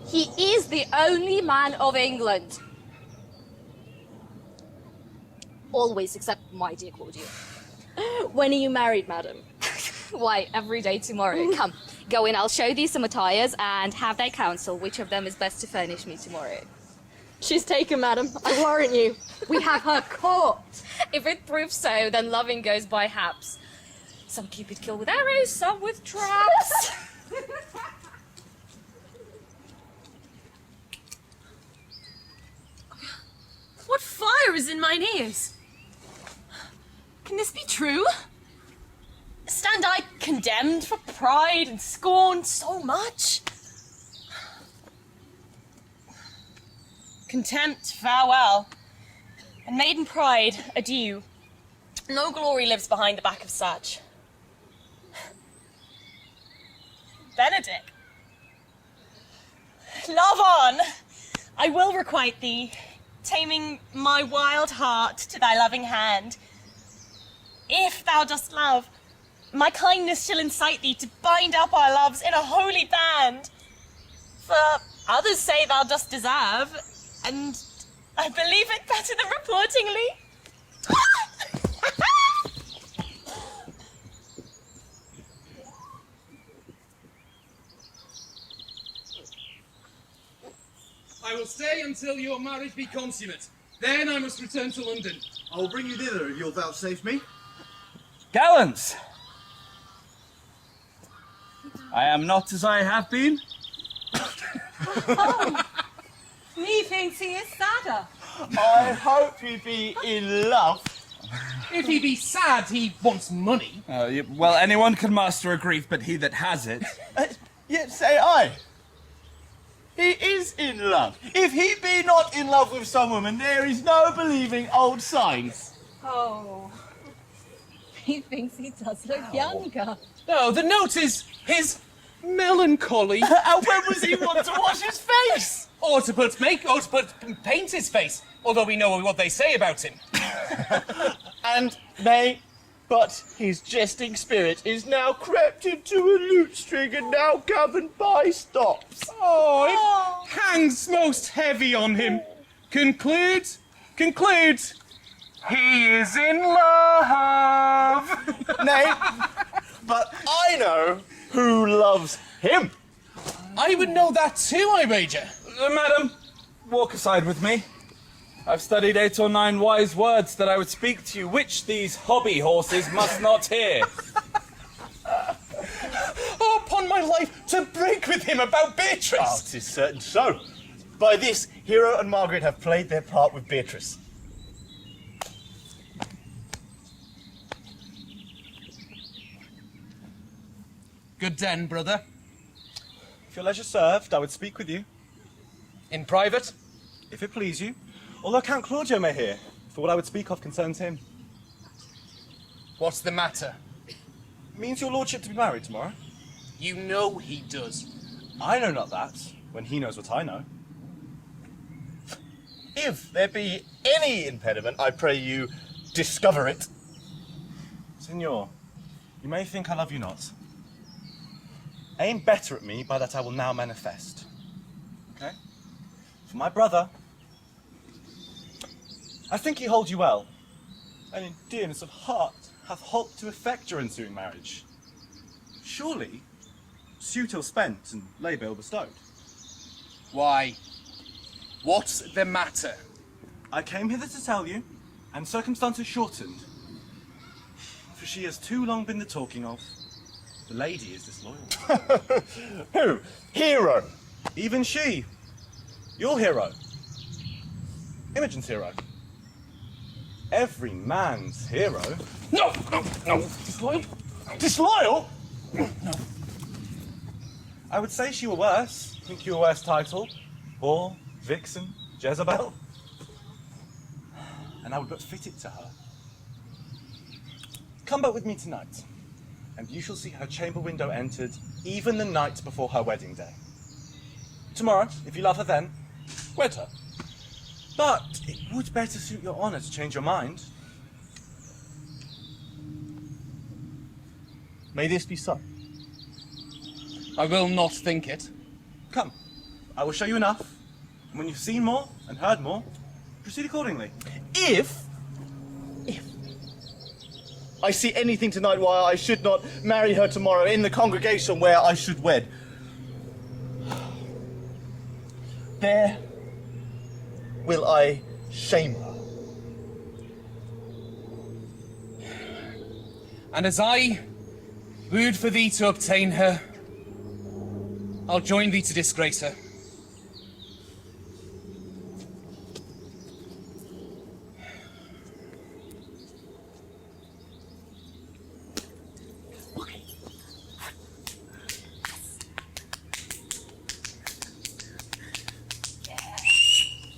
S4: He is the only man of England. Always except my dear Claudia.
S12: When are you married, madam?
S4: Why, every day tomorrow. Come, go in, I'll show thee some attires and have thy counsel which of them is best to furnish me tomorrow.
S12: She's taken, madam. I warrant you. We have her caught.
S4: If it proves so, then loving goes by haps. Some Cupid kill with arrows, some with traps.
S3: What fire is in mine ears? Can this be true? Stand I condemned for pride and scorn so much? Contempt, farewell. And maiden pride, adieu. No glory lives behind the back of such. Benedict. Love on! I will requite thee, taming my wild heart to thy loving hand. If thou dost love, my kindness shall incite thee to bind up our loves in a holy band. For others say thou dost deserve, and I believe it better than reportingly.
S5: I will stay until your marriage be consummate. Then I must return to London.
S8: I will bring you thither if you'll vouchsafe me.
S6: Gallants! I am not as I have been.
S1: Methinks he is sadder.
S8: I hope you be in love.
S5: If he be sad, he wants money.
S6: Well, anyone can master a grief, but he that has it.
S8: Yet say I. He is in love. If he be not in love with some woman, there is no believing old signs.
S1: Oh, he thinks he does look younger.
S5: No, the note is his melancholy.
S8: And when was he want to wash his face?
S5: Or to put paint his face, although we know what they say about him.
S8: And nay, but his jesting spirit is now crept into a lute string and now governed by stops.
S5: Oh, it hangs most heavy on him. Conclude. He is in love.
S8: Nay, but I know who loves him.
S5: I would know that too, I wager.
S6: Madam, walk aside with me. I've studied 8 or 9 wise words that I would speak to you, which these hobby horses must not hear.
S5: Oh, upon my life, to break with him about Beatrice!
S8: Oh, 'tis certain so. By this, Hero and Margaret have played their part with Beatrice.
S5: Good den, brother.
S9: If your leisure served, I would speak with you,
S5: In private?
S9: if it please you. Although Count Claudio may hear, for what I would speak of concerns him.
S5: What's the matter?
S9: Means your lordship to be married tomorrow?
S5: You know he does.
S9: I know not that, when he knows what I know.
S8: If there be any impediment, I pray you discover it.
S9: Signor, you may think I love you not. Aim better at me by that I will now manifest. Okay? For my brother, I think he holds you well, and in dearness of heart hath holp to effect your ensuing marriage. Surely, suit ill spent and labour ill bestowed.
S5: Why? What's the matter?
S9: I came hither to tell you, and circumstances shortened, for she has too long been the talking of. The lady is disloyal.
S8: Who? Hero.
S9: Even she. Your hero. Imogen's hero. Every man's hero.
S5: No! Disloyal?
S8: Disloyal?
S9: I would say she were worse. Think you a worse title? Whore, vixen, Jezebel? And I would but fit it to her. Come but with me tonight, and you shall see her chamber window entered even the night before her wedding day. Tomorrow, if you love her then, wed her. But it would better suit your honour to change your mind.
S8: May this be so.
S5: I will not think it.
S9: Come, I will show you enough, and when you've seen more and heard more, proceed accordingly.
S8: If I see anything tonight why I should not marry her tomorrow in the congregation where I should wed, there will I shame her.
S5: And as I wooed for thee to obtain her, I'll join thee to disgrace her.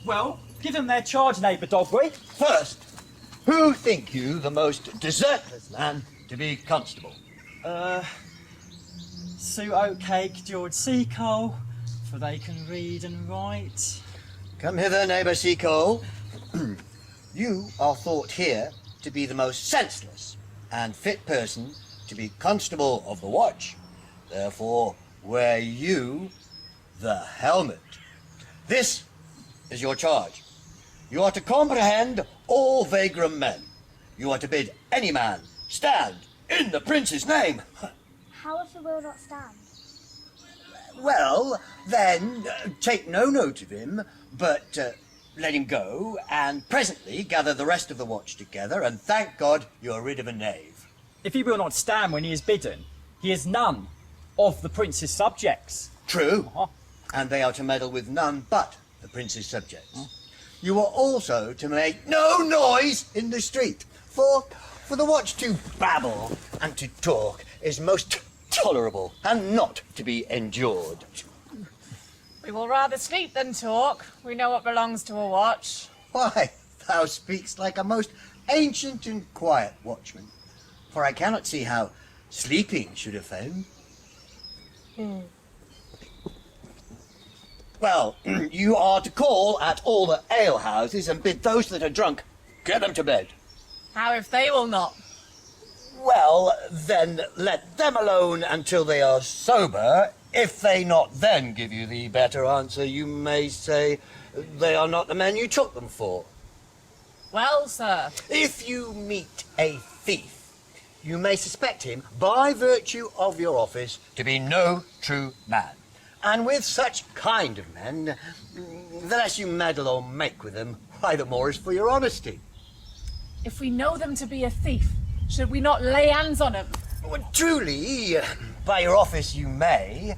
S10: Well, give them their charge, neighbour Dogberry.
S13: First, who think you the most desertless man to be constable?
S10: Sue Oatcake, George Seacole, for they can read and write.
S13: Come hither, neighbour Seacole. You are thought here to be the most senseless and fit person to be constable of the watch. Therefore, wear you the helmet. This is your charge. You are to comprehend all Vagram men. You are to bid any man stand in the prince's name.
S14: How if he will not stand?
S13: Well, then, take no note of him, but let him go, and presently gather the rest of the watch together, and thank God you are rid of a knave.
S10: If he will not stand when he is bidden, he is none of the prince's subjects.
S13: True, and they are to meddle with none but the prince's subjects. You are also to make no noise in the street, for the watch to babble and to talk is most tolerable and not to be endured.
S3: We will rather sleep than talk. We know what belongs to a watch.
S13: Why, thou speakst like a most ancient and quiet watchman, for I cannot see how sleeping should offend. Well, you are to call at all the alehouses and bid those that are drunk get them to bed.
S3: How if they will not?
S13: Well, then let them alone until they are sober. If they not then give you the better answer, you may say they are not the men you took them for.
S3: Well, sir.
S13: If you meet a thief, you may suspect him, by virtue of your office, to be no true man. And with such kind of men, the less you meddle or make with them, why the more is for your honesty.
S3: If we know them to be a thief, should we not lay hands on him?
S13: Well, truly, by your office you may,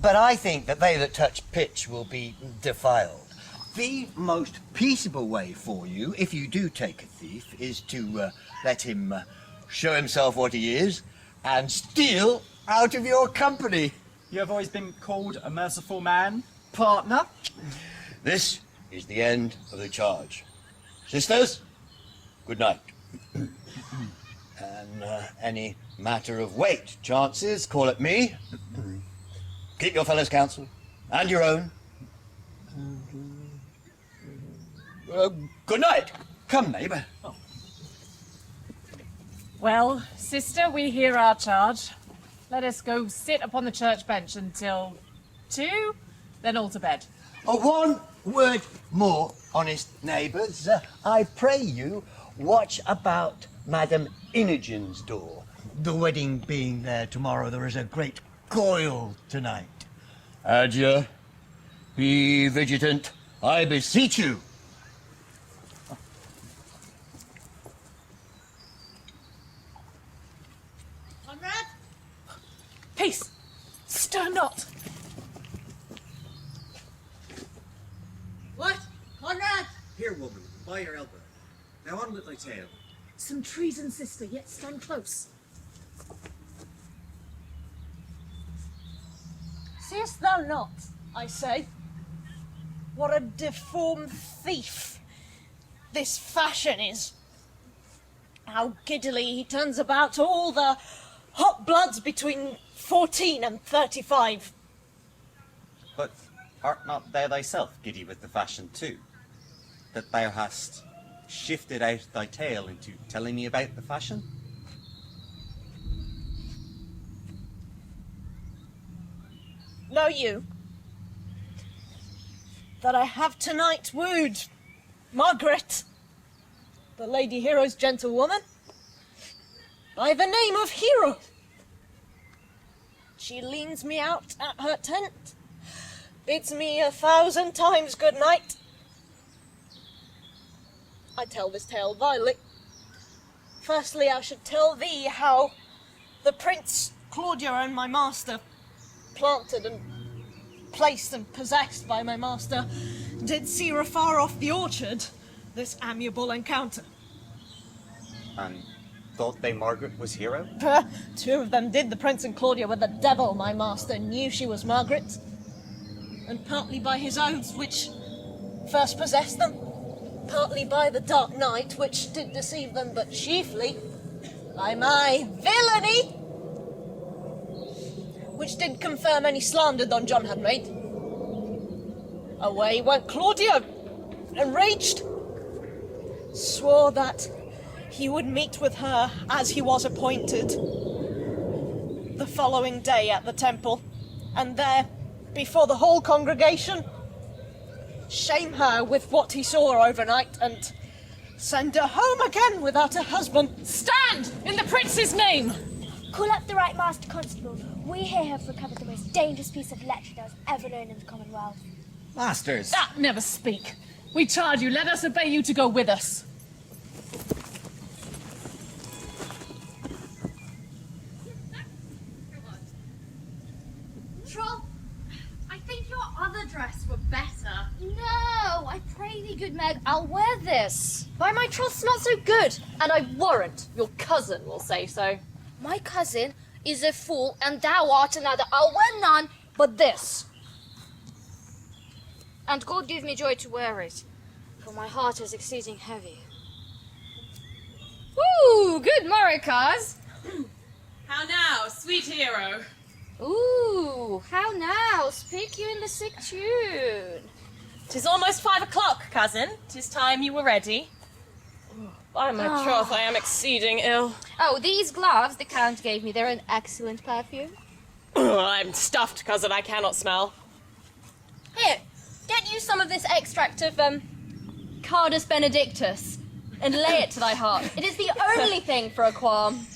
S13: but I think that they that touch pitch will be defiled. The most peaceable way for you, if you do take a thief, is to let him show himself what he is and steal out of your company.
S10: You have always been called a merciful man,
S13: Partner, this is the end of the charge. Sisters, good night. And any matter of weight chances, call at me. Keep your fellows' counsel and your own. Good night. Come, neighbour.
S3: Well, sister, we hear our charge. Let us go sit upon the church bench until 2, then all to bed.
S13: One word more, honest neighbours. I pray you, watch about Madam Inogen's door. The wedding being there tomorrow, there is a great coil tonight. Adieu. Be vigilant, I beseech you.
S11: Conrad?
S3: Peace! Stir not!
S11: What? Conrad?
S2: Here, woman, by your elbow. Now on with thy tale.
S11: Some treason, sister, yet stand close. Seest thou not, I say, what a deformed thief this fashion is? How giddily he turns about all the hot bloods between 14 and 35.
S2: But art not thou thyself giddy with the fashion too? That thou hast shifted out thy tale into telling me about the fashion?
S11: Know you that I have tonight wooed Margaret, the Lady Hero's gentlewoman, by the name of Hero? She leans me out at her tent, bids me 1,000 times good night, I tell this tale vilely. Firstly, I should tell thee how the Prince Claudio and my master, planted and placed and possessed by my master, did see afar off the orchard this amiable encounter.
S8: And thought they Margaret was hero?
S11: Two of them did. The Prince and Claudia were the devil. My master knew she was Margaret, and partly by his oaths which first possessed them, partly by the dark night which did deceive them, but chiefly by my villainy, which did confirm any slander Don John had made. Away went Claudio, enraged, swore that he would meet with her as he was appointed the following day at the temple, and there, before the whole congregation, shame her with what he saw overnight and send her home again without a husband.
S3: Stand! In the prince's name!
S14: Call up the right master constable. We here have recovered the most dangerous piece of lettering that was ever known in the Commonwealth.
S13: Masters!
S3: Ah, never speak. We charge you, let us obey you to go with us.
S4: Troll, I think your other dress were better. No, I pray thee, good Meg, I'll wear this.
S12: By my troth's not so good, and I warrant your cousin will say so.
S4: My cousin is a fool, and thou art another. I'll wear none but this. And God give me joy to wear it, for my heart is exceeding heavy. Ooh, good Maricas.
S3: How now, sweet hero?
S4: Ooh, how now? Speak you in the sick tune.
S3: 'Tis almost 5 o'clock, cousin. 'Tis time you were ready. By my troth, I am exceeding ill.
S4: Oh, these gloves the Count gave me, they're an excellent perfume.
S3: I'm stuffed, cousin, I cannot smell.
S12: Here, get you some of this extract of, Cardus Benedictus, and lay it to thy heart. It is the only thing for a qualm.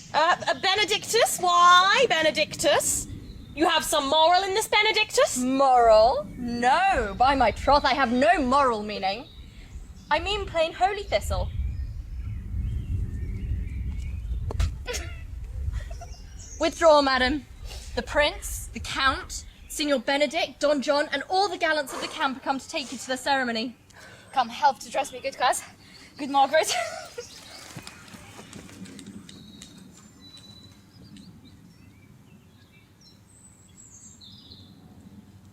S3: Benedictus? Why, Benedictus? You have some moral in this, Benedictus?
S12: Moral? No, by my troth, I have no moral meaning. I mean plain holy thistle. Withdraw, madam. The prince, the count, Signor Benedict, Don John, and all the gallants of the camp are come to take you to the ceremony.
S4: Come, help to dress me, good cuz. Good Margaret.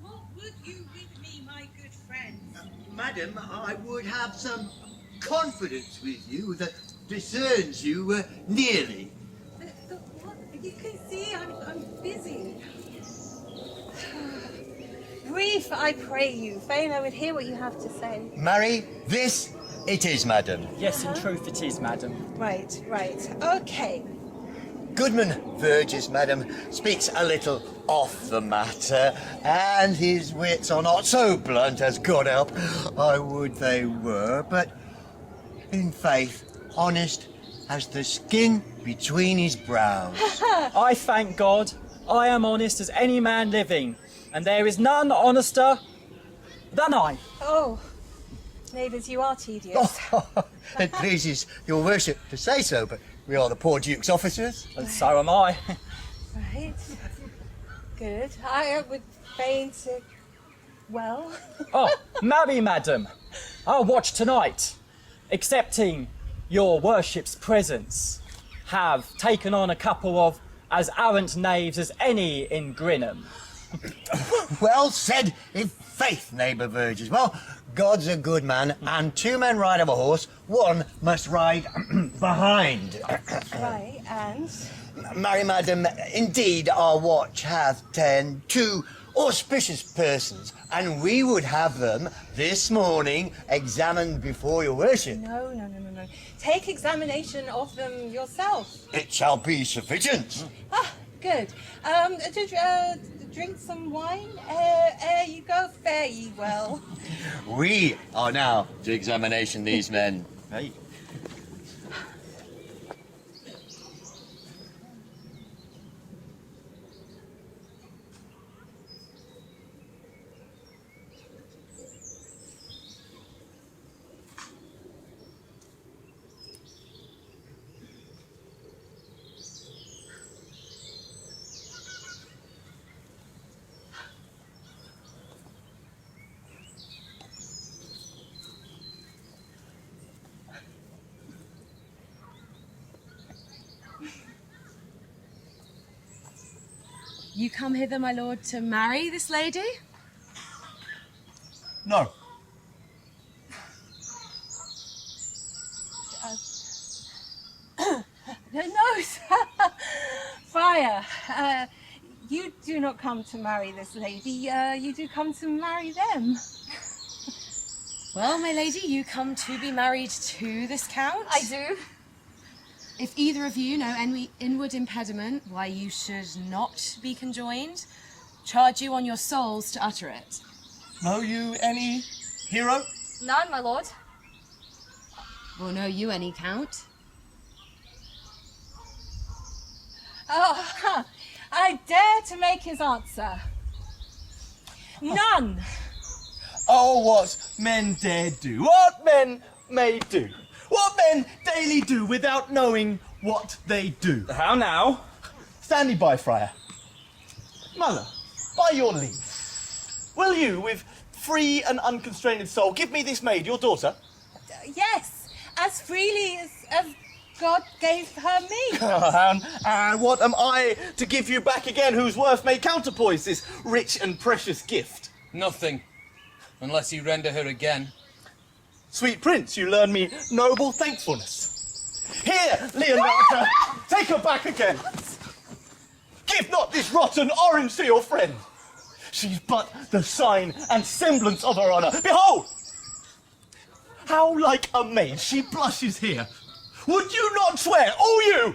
S1: What would you with me, my good friend?
S13: Madam, I would have some confidence with you that discerns you nearly.
S1: What? You can see I'm busy. Brief, I pray you. Fain, I would hear what you have to say.
S13: Marry, this it is, madam.
S10: Yes, in truth it is, madam.
S1: Right, right. Okay.
S13: Goodman Verges, madam, speaks a little off the matter, and his wits are not so blunt as God help I would they were, but in faith, honest as the skin between his brows.
S10: I thank God I am honest as any man living, and there is none honester than I.
S1: Oh, neighbours, you are tedious.
S13: It pleases your worship to say so, but we are the poor Duke's officers.
S10: And so am I.
S1: Right. Good. I would fain to... Well...
S10: Oh, marry, madam. I'll watch tonight, accepting your worship's presence, have taken on a couple of as arrant knaves as any in Grinham.
S13: Well said, in faith, neighbour Verges. Well, God's a good man, and two men ride of a horse, one must ride behind.
S1: Right, and...
S13: Marry, madam, indeed our watch hath 2 auspicious persons, and we would have them this morning examined before your worship.
S1: No. Take examination of them yourself.
S13: It shall be sufficient.
S1: Ah, good. Drink some wine. Ere you go, fare ye well.
S13: We are now to examination these men.
S10: Hey.
S3: You come hither, my lord, to marry this lady?
S8: No.
S1: No, sir. Friar, you do not come to marry this lady, you do come to marry them.
S3: Well, my lady, you come to be married to this count?
S4: I do.
S3: If either of you know any inward impediment why you should not be conjoined, charge you on your souls to utter it.
S8: Know you any hero?
S4: None, my lord.
S3: Or know you any count?
S1: Oh, I dare to make his answer. None.
S8: Oh, what men dare do, what men may do, what men daily do without knowing what they do.
S6: How now?
S8: Stand ye by, Friar. Mother, by your leave, will you, with free and unconstrained soul, give me this maid, your daughter?
S1: Yes, as freely as God gave her me.
S8: And what am I to give you back again, whose worth may counterpoise this rich and precious gift?
S5: Nothing. Unless you render her again.
S8: Sweet prince, you learn me noble thankfulness. Here, Leonardo, take her back again. Give not this rotten orange to your friend. She's but the sign and semblance of her honour. Behold! How like a maid she blushes here. Would you not swear, all you,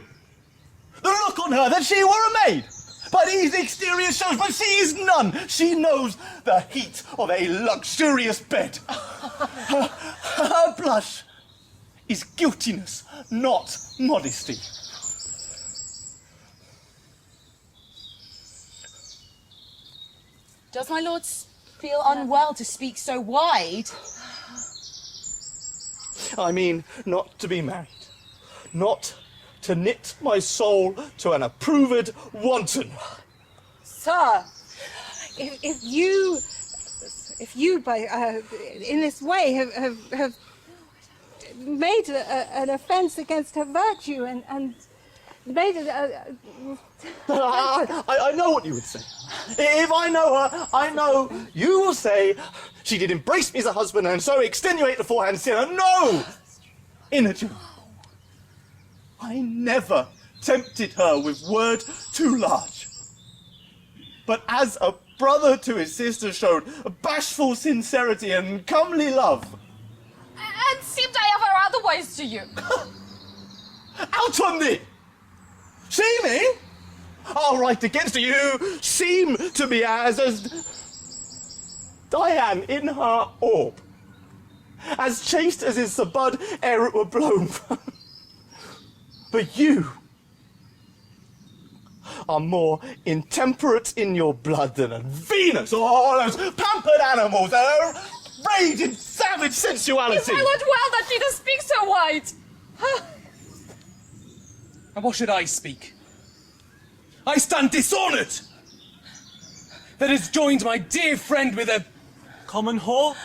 S8: the look on her that she were a maid? By these exterior shows, but she is none. She knows the heat of a luxurious bed. Her blush is guiltiness, not modesty.
S3: Does my lord feel unwell to speak so wide?
S8: I mean, not to be married. Not to knit my soul to an approved wanton.
S1: Sir, if you by in this way have made an offence against her virtue and made it
S8: I know what you would say. If I know her, I know you will say she did embrace me as a husband and so extenuate the forehand sinner. No! Imogen, I never tempted her with word too large. But as a brother to his sister showed bashful sincerity and comely love.
S4: And seemed I ever otherwise to you?
S8: Out on thee! Seeming? I'll write against you. Seem to be as Diane in her orb. As chaste as is the bud ere it were blown. But you are more intemperate in your blood than a Venus or all those pampered animals that are rage in savage sensuality.
S4: Is my lord well that she does speak so wide?
S5: And what should I speak? I stand dishonoured! That has joined my dear friend with a
S9: Common whore?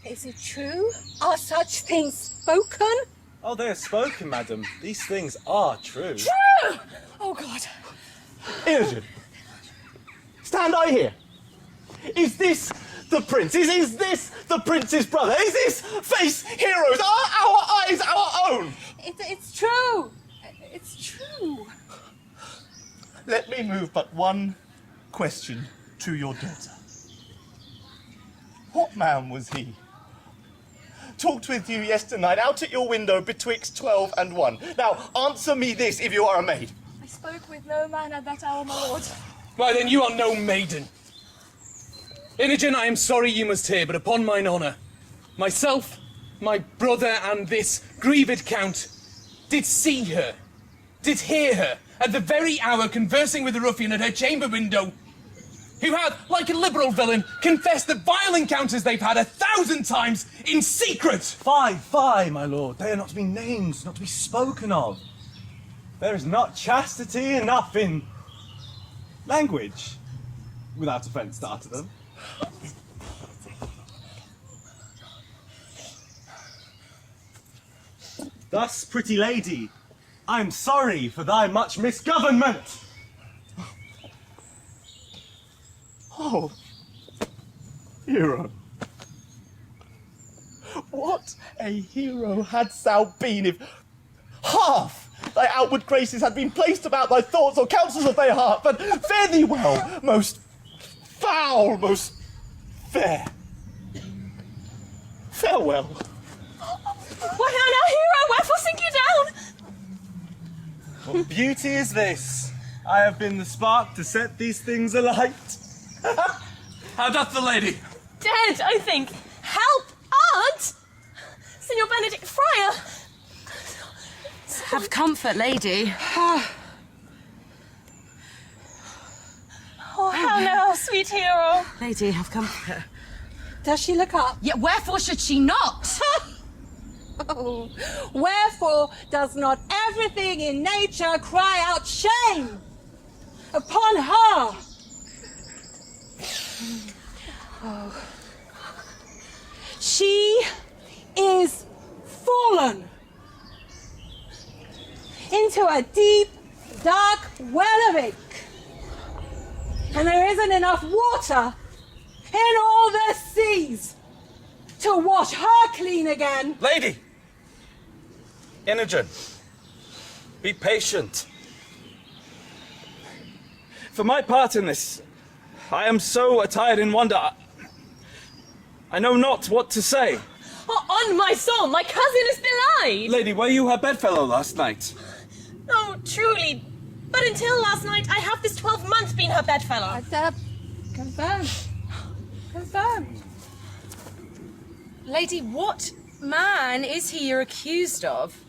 S1: Is it true? Are such things spoken?
S9: Oh, they are spoken, madam. These things are true.
S4: True! Oh, God.
S8: Imogen, stand I here. Is this the prince? Is this the prince's brother? Is this face heroes? Are our eyes our own?
S1: It's true. It's true.
S8: Let me move but one question to your daughter. What man was he? Talked with you yesternight out at your window betwixt 12 and 1. Now, answer me this if you are a maid.
S14: I spoke with no man at that hour, my lord.
S5: Why then you are no maiden. Imogen, I am sorry you must hear, but upon mine honour, myself, my brother, and this grieved count did see her, did hear her, at the very hour conversing with the ruffian at her chamber window, who had, like a liberal villain, confessed the vile encounters they've had 1,000 times in secret.
S9: Fie, my lord. They are not to be named, not to be spoken of. There is not chastity enough in language, without offence to utter them. Thus, pretty lady, I am sorry for thy much misgovernment.
S8: Oh, hero. What a hero hadst thou been if half thy outward graces had been placed about thy thoughts or counsels of thy heart, but fare thee well, most foul, most fair. Farewell.
S3: Why on our hero, wherefore sink you down?
S9: What beauty is this? I have been the spark to set these things alight.
S5: How doth the lady?
S3: Dead, I think. Help, aunt! Signor Benedict Friar!
S15: Have comfort, lady.
S3: Oh, how now, sweet hero?
S15: Lady, have comfort.
S1: Does she look up?
S15: Yet wherefore should she not?
S1: Oh, wherefore does not everything in nature cry out shame upon her? Oh. She is fallen into a deep, dark well of ink, and there isn't enough water in all the seas to wash her clean again.
S6: Lady! Imogen, be patient. For my part in this, I am so attired in wonder, I know not what to say.
S3: Oh, on my soul, my cousin is belied!
S6: Lady, were you her bedfellow last night?
S3: Oh, truly. But until last night, I have this 12 months been her bedfellow.
S1: Confirmed. Confirmed.
S15: Lady, what man is he you're accused of?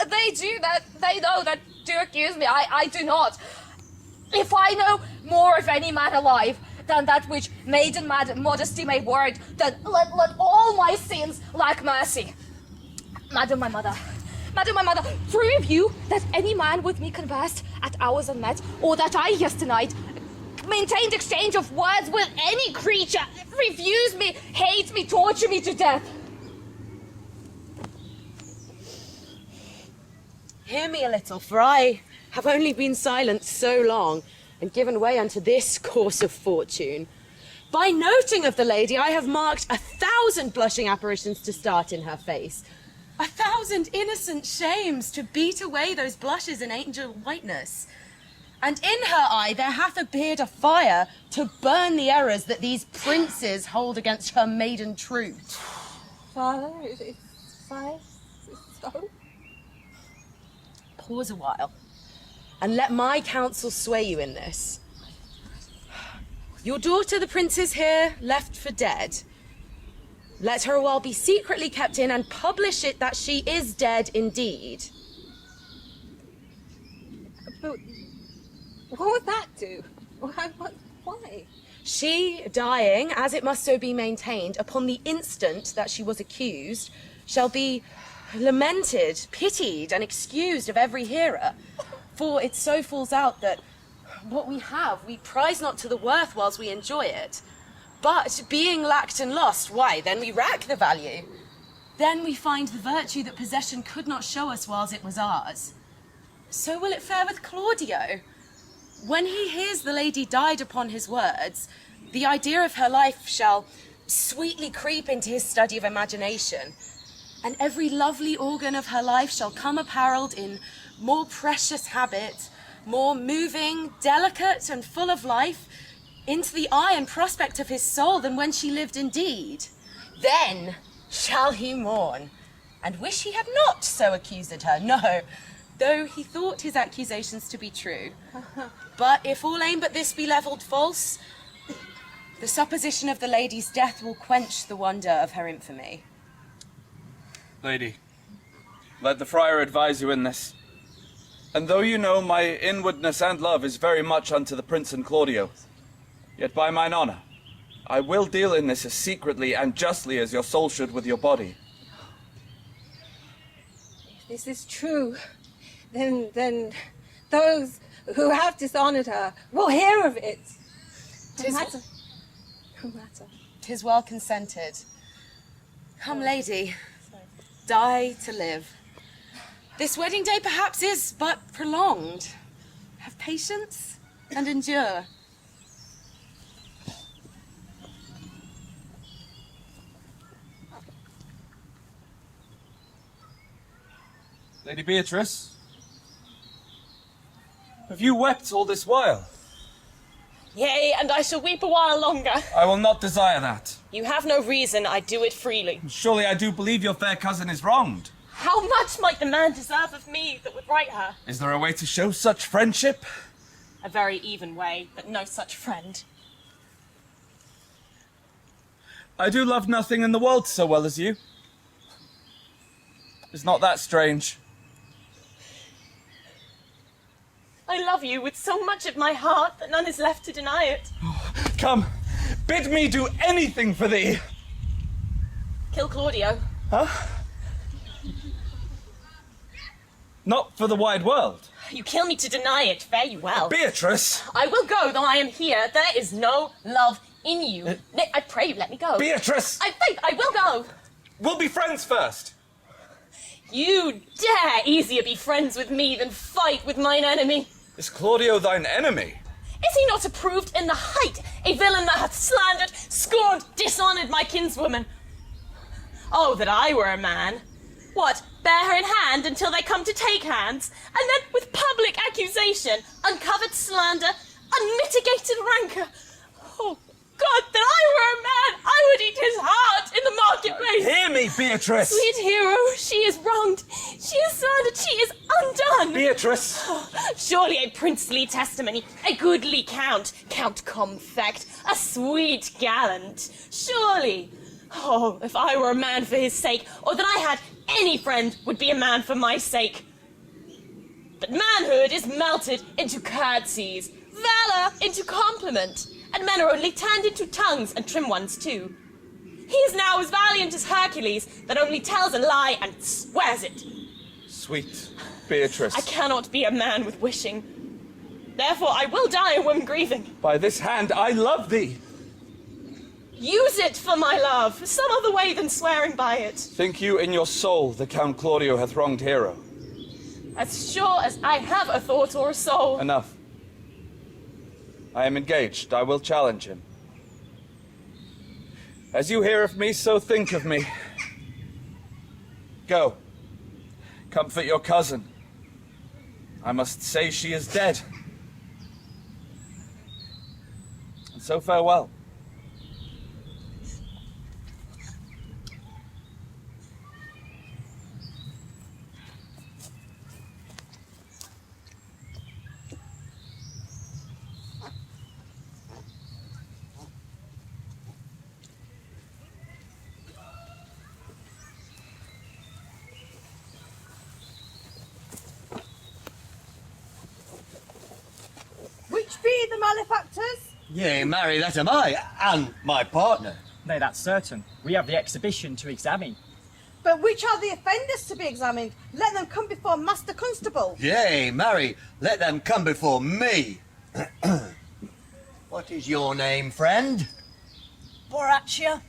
S4: They do that. They know that do accuse me. I do not. If I know more of any man alive than that which maiden modesty may warrant, then let all my sins lack mercy. Madam, my mother, prove you that any man with me conversed at hours unmet, or that I yesternight maintained exchange of words with any creature, refuse me, hate me, torture me to death.
S15: Hear me a little, for I have only been silent so long, and given way unto this course of fortune. By noting of the lady, I have marked 1,000 blushing apparitions to start in her face, 1,000 innocent shames to beat away those blushes in angel whiteness. And in her eye there hath appeared a fire to burn the errors that these princes hold against her maiden truth.
S1: Father, it's so.
S15: Pause a while, and let my counsel sway you in this. Your daughter, the princess here, left for dead. Let her a while be secretly kept in, and publish it that she is dead indeed.
S1: But what would that do? Why?
S15: She, dying, as it must so be maintained, upon the instant that she was accused, shall be lamented, pitied, and excused of every hearer. For it so falls out that what we have, we prize not to the worth whilst we enjoy it. But being lacked and lost, why, then we rack the value. Then we find the virtue that possession could not show us whilst it was ours. So will it fare with Claudio. When he hears the lady died upon his words, the idea of her life shall sweetly creep into his study of imagination, and every lovely organ of her life shall come apparelled in more precious habit, more moving, delicate, and full of life, into the eye and prospect of his soul than when she lived indeed. Then shall he mourn, and wish he had not so accused her, no, though he thought his accusations to be true. But if all aim but this be levelled false, the supposition of the lady's death will quench the wonder of her infamy.
S6: Lady, let the friar advise you in this. And though you know my inwardness and love is very much unto the prince and Claudio, yet by mine honour, I will deal in this as secretly and justly as your soul should with your body.
S1: If this is true, then those who have dishonoured her will hear of it. No matter. 'Tis well consented.
S15: Come, lady, die to live. This wedding day perhaps is but prolonged. Have patience and endure.
S6: Lady Beatrice, have you wept all this while?
S3: Yea, and I shall weep a while longer.
S6: I will not desire that.
S3: You have no reason, I do it freely.
S6: Surely I do believe your fair cousin is wronged.
S3: How much might the man deserve of me that would right her?
S6: Is there a way to show such friendship?
S3: A very even way, but no such friend.
S6: I do love nothing in the world so well as you. Is not that strange?
S3: I love you with so much of my heart that none is left to deny it.
S6: Come, bid me do anything for thee.
S3: Kill Claudio.
S6: Huh? Not for the wide world.
S3: You kill me to deny it, fare you well.
S6: Beatrice!
S3: I will go, though I am here. There is no love in you. I pray you let me go.
S6: Beatrice!
S3: I beg, I will go.
S6: We'll be friends first.
S3: You dare easier be friends with me than fight with mine enemy.
S6: Is Claudio thine enemy?
S3: Is he not approved in the height, a villain that hath slandered, scorned, dishonoured my kinswoman? Oh, that I were a man. What, bear her in hand until they come to take hands, and then with public accusation, uncovered slander, unmitigated rancour. Oh, God, that I were a man, I would eat his heart in the marketplace.
S6: Hear me, Beatrice!
S3: Sweet hero, she is wronged, she is slandered, she is undone.
S6: Beatrice!
S3: Oh, surely a princely testimony, a goodly count, Count Confect, a sweet gallant, surely. Oh, if I were a man for his sake, or that I had any friend would be a man for my sake. But manhood is melted into curtsies, valour into compliment, and men are only turned into tongues, and trim ones too. He is now as valiant as Hercules, that only tells a lie and swears it.
S6: Sweet Beatrice.
S3: I cannot be a man with wishing. Therefore I will die a woman grieving.
S6: By this hand I love thee.
S3: Use it for my love, some other way than swearing by it.
S6: Think you in your soul the Count Claudio hath wronged Hero?
S3: As sure as I have a thought or a soul.
S6: Enough. I am engaged. I will challenge him. As you hear of me, so think of me. Go. Comfort your cousin. I must say she is dead. And so farewell.
S1: Which be the malefactors?
S13: Yea, marry, that am I, and my partner.
S10: Nay, that's certain. We have the exhibition to examine.
S1: But which are the offenders to be examined? Let them come before Master Constable.
S13: Yea, marry, let them come before me. What is your name, friend?
S11: Borachia.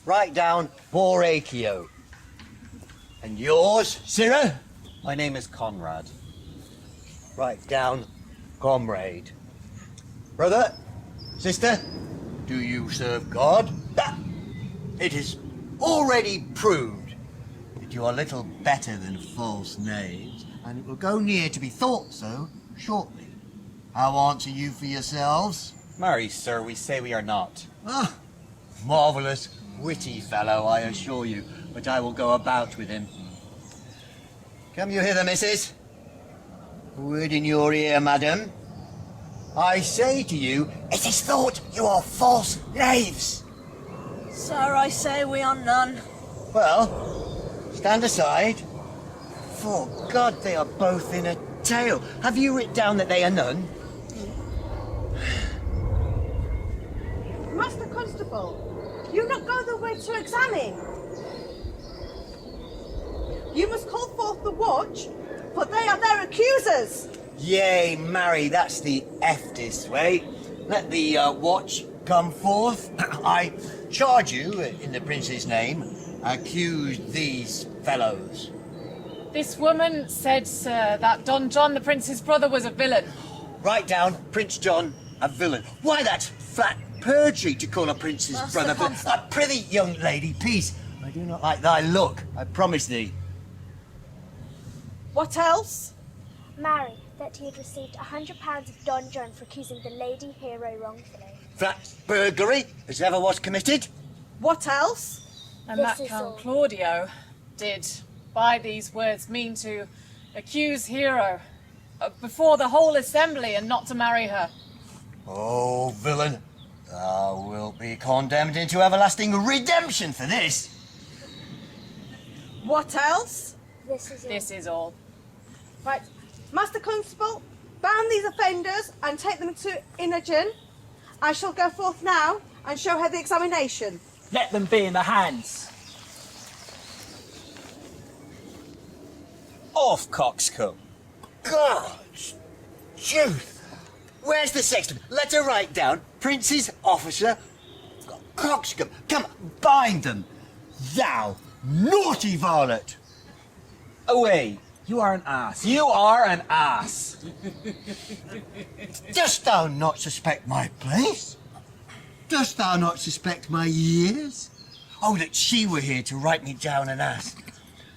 S13: Write down Borachio. And yours, Sirrah?
S2: My name is Conrad.
S13: Write down Comrade. Brother, sister, do you serve God? It is already proved that you are little better than false knaves, and it will go near to be thought so shortly. How answer you for yourselves?
S2: Marry, sir, we say we are not.
S13: Ah, marvellous, witty fellow, I assure you, but I will go about with him. Come you hither, missus. A word in your ear, madam. I say to you, it is thought you are false knaves.
S11: Sir, I say we are none.
S13: Well, stand aside. For God, they are both in a tale. Have you writ down that they are none?
S1: Master Constable, you not go the way to examine. You must call forth the watch, for they are their accusers.
S13: Yea, marry, that's the eftest way. Let the watch come forth. I charge you, in the prince's name, accuse these fellows?
S16: This woman said, sir, that Don John, the prince's brother, was a villain.
S13: Write down Prince John a villain. Why, that's flat perjury to call a prince's
S11: Master
S13: brother.
S11: Constable.
S13: Prithee, young lady, peace. I do not like thy look, I promise thee.
S11: What else?
S14: Marry, that he had received £100 of Don John for accusing the lady hero wrongfully.
S13: Flat burglary, as ever was committed.
S11: What else?
S16: And
S14: This
S16: that
S14: is
S16: Count
S14: all.
S16: Claudio did, by these words, mean to accuse Hero before the whole assembly and not to marry her.
S13: Oh, villain, thou wilt be condemned into everlasting redemption for this.
S11: What else?
S16: This is all.
S11: Right. Master Constable, bound these offenders and take them to Imogen. I shall go forth now and show her the examination.
S10: Let them be in the hands.
S13: Off, coxcomb. God's truth. Where's the sexton? Let her write down Prince's officer, coxcomb. Come, bind them. Thou naughty varlet.
S2: Away! You are an ass. You are an ass.
S13: Dost thou not suspect my place? Dost thou not suspect my years? Oh, that she were here to write me down an ass.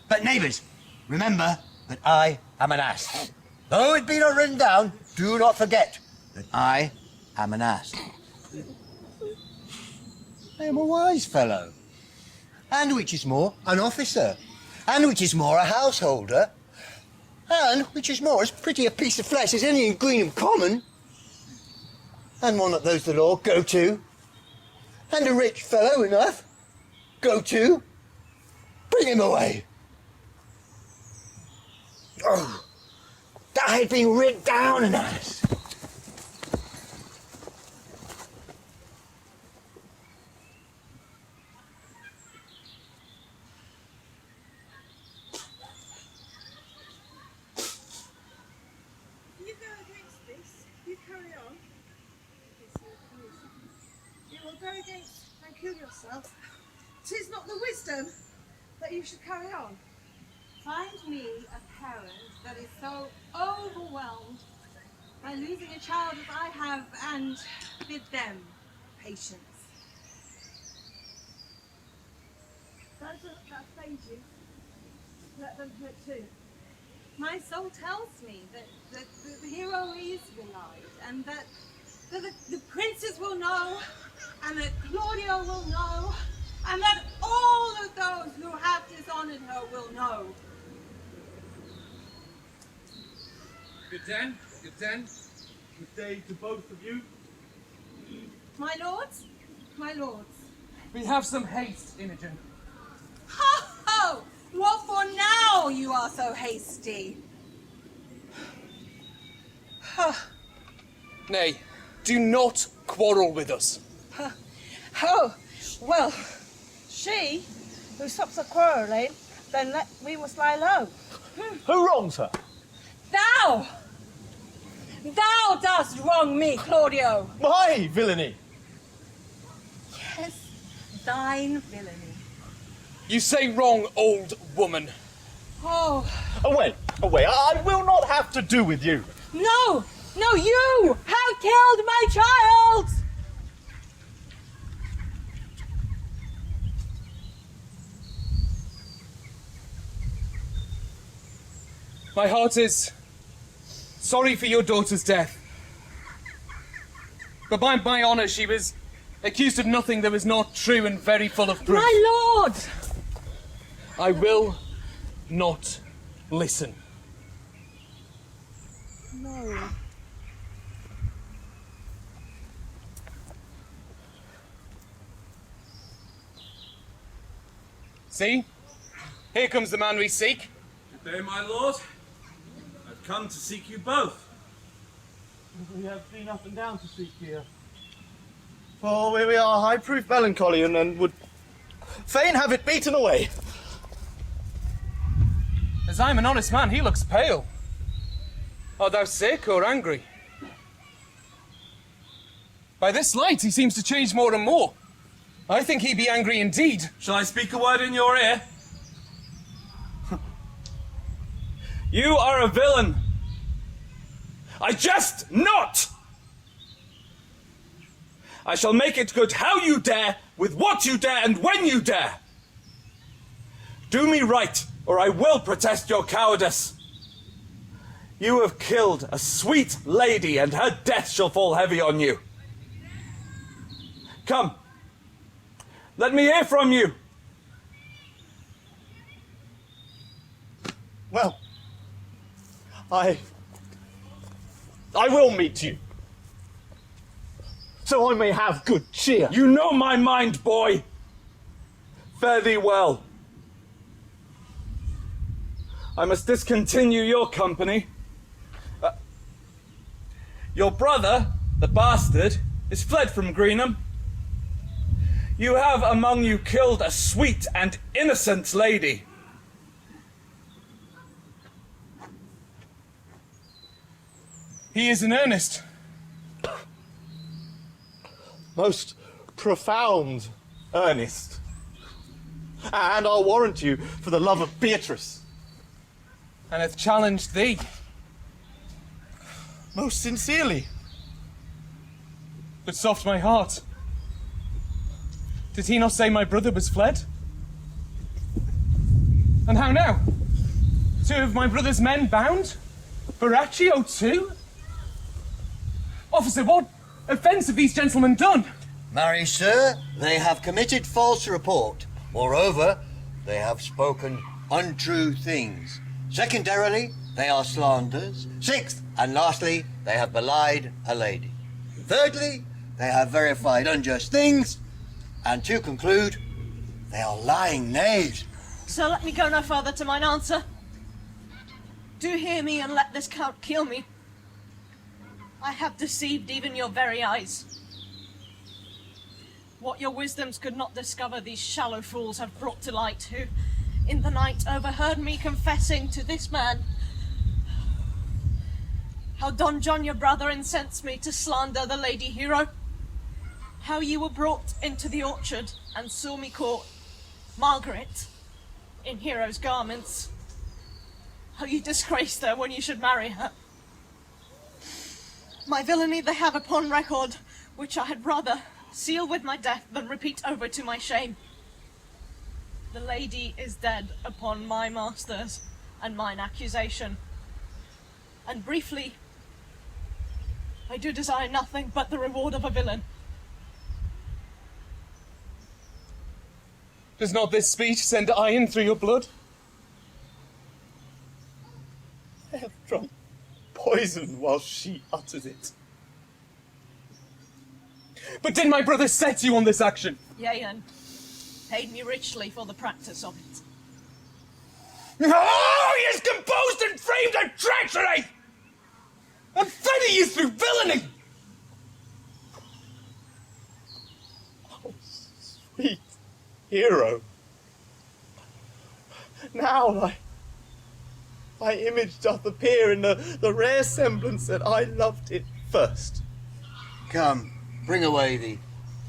S13: But neighbours, remember that I am an ass. Though it be not written down, do not forget that I am an ass. I am a wise fellow. And which is more, an officer. And which is more, a householder. And which is more, as pretty a piece of flesh as any in Greenham Common. And one that those the law go to. And a rich fellow enough. Go to. Bring him away. Oh, that I had been writ down an ass.
S11: You go against this, you carry on. You will go against and kill yourself. 'Tis not the wisdom that you should carry on.
S1: Find me a parent that is so overwhelmed by losing a child as I have and bid them patience.
S11: Those that offend you, let them hurt too.
S1: My soul tells me that the hero is belied and that the princes will know and that Claudio will know and that all of those who have dishonoured her will know.
S5: Good den, good den. Good day to both of you.
S1: My lords, my lords.
S5: We have some haste, Imogen.
S1: Ho ho! What for now you are so hasty?
S5: Nay, do not quarrel with us.
S11: Oh, well, she who stops a quarrelling, then we must lie low.
S10: Who wrongs her?
S1: Thou! Thou dost wrong me, Claudio!
S9: My villainy!
S1: Yes, thine villainy.
S5: You say wrong, old woman.
S1: Oh,
S9: Away, away. I will not have to do with you.
S1: no! No, you have killed my child!
S5: My heart is sorry for your daughter's death. But by my honour, she was accused of nothing that was not true and very full of proof.
S1: My lord!
S5: I will not listen.
S11: No.
S5: See? Here comes the man we seek.
S6: Good day, my lord. I've come to seek you both.
S9: We have been up and down to seek here. For we are high proof melancholy and would fain have it beaten away.
S5: As I'm an honest man, he looks pale. Art thou sick or angry? By this light, he seems to change more and more. I think he be angry indeed.
S6: Shall I speak a word in your ear? You are a villain. I jest not! I shall make it good how you dare, with what you dare, and when you dare. Do me right, or I will protest your cowardice. You have killed a sweet lady, and her death shall fall heavy on you. Come, let me hear from you.
S8: Well, I will meet you, so I may have good cheer.
S6: You know my mind, boy. Fare thee well. I must discontinue your company. Your brother, the bastard, is fled from Greenham. You have among you killed a sweet and innocent lady.
S5: He is in earnest.
S8: Most profound earnest. And I'll warrant you for the love of Beatrice.
S5: And hath challenged thee.
S8: Most sincerely.
S5: But soft my heart. Did he not say my brother was fled? And how now? 2 of my brother's men bound? Baraccio too? Officer, what offence have these gentlemen done?
S13: Marry, sir, they have committed false report. Moreover, they have spoken untrue things. Secondarily, they are slanders. 6th, and lastly, they have belied a lady. Thirdly, they have verified unjust things. And to conclude, they are lying knaves.
S11: So let me go no further to mine answer. Do hear me and let this count kill me. I have deceived even your very eyes. What your wisdoms could not discover, these shallow fools have brought to light, who, in the night, overheard me confessing to this man how Don John your brother incensed me to slander the lady hero, how you were brought into the orchard and saw me court Margaret in hero's garments, how you disgraced her when you should marry her. My villainy they have upon record, which I had rather seal with my death than repeat over to my shame. The lady is dead upon my masters and mine accusation. And briefly, I do desire nothing but the reward of a villain.
S5: Does not this speech send iron through your blood?
S8: I have drunk poison while she utters it.
S5: But did my brother set you on this action?
S11: Yea, and paid me richly for the practice of it.
S5: Oh, he is composed and framed a treachery! And fed you through villainy!
S8: Oh, sweet hero. Now thy image doth appear in the rare semblance that I loved it first.
S13: Come, bring away the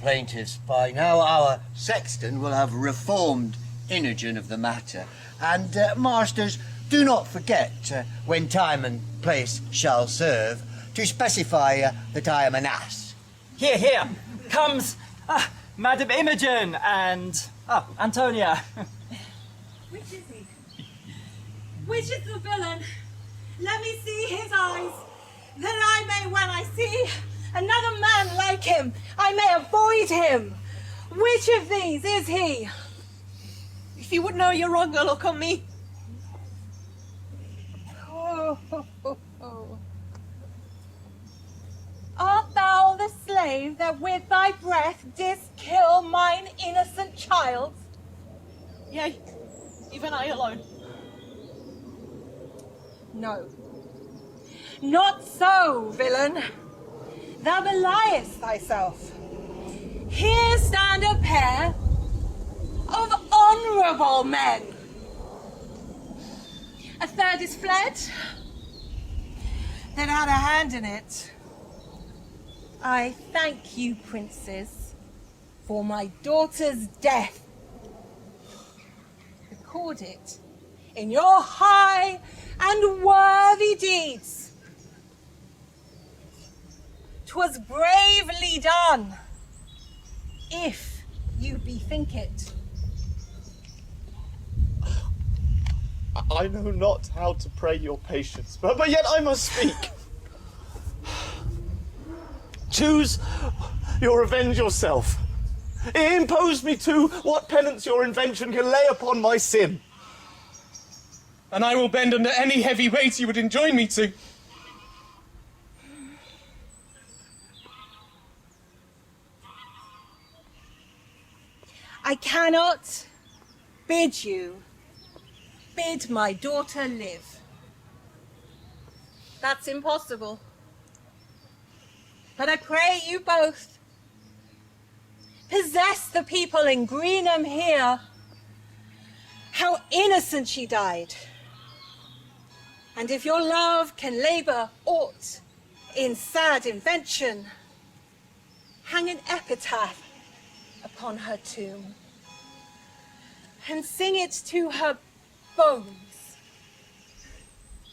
S13: plaintiffs. By now our sexton will have reformed Inogen of the matter. And, masters, do not forget, when time and place shall serve, to specify that I am an ass.
S10: Here, here comes Madam Imogen and Antonia.
S1: Which is he? Which is the villain? Let me see his eyes, that I may, when I see another man like him, I may avoid him. Which of these is he?
S11: If you would know your wrong, look on me.
S1: Art thou the slave that with thy breath didst kill mine innocent child?
S11: Yea, even I alone.
S1: No. Not so, villain. Thou beliest thyself. Here stand a pair of honourable men. A third is fled, that had a hand in it. I thank you, princes, for my daughter's death. Record it in your high and worthy deeds. 'Twas bravely done, if you bethink it.
S8: I know not how to pray your patience, but yet I must speak. Choose your revenge yourself. Impose me to what penance your invention can lay upon my sin.
S5: And I will bend under any heavy weight you would enjoin me to.
S1: I cannot bid you bid my daughter live. That's impossible. But I pray you both, possess the people in Greenham here, how innocent she died. And if your love can labour aught in sad invention, hang an epitaph upon her tomb, and sing it to her bones.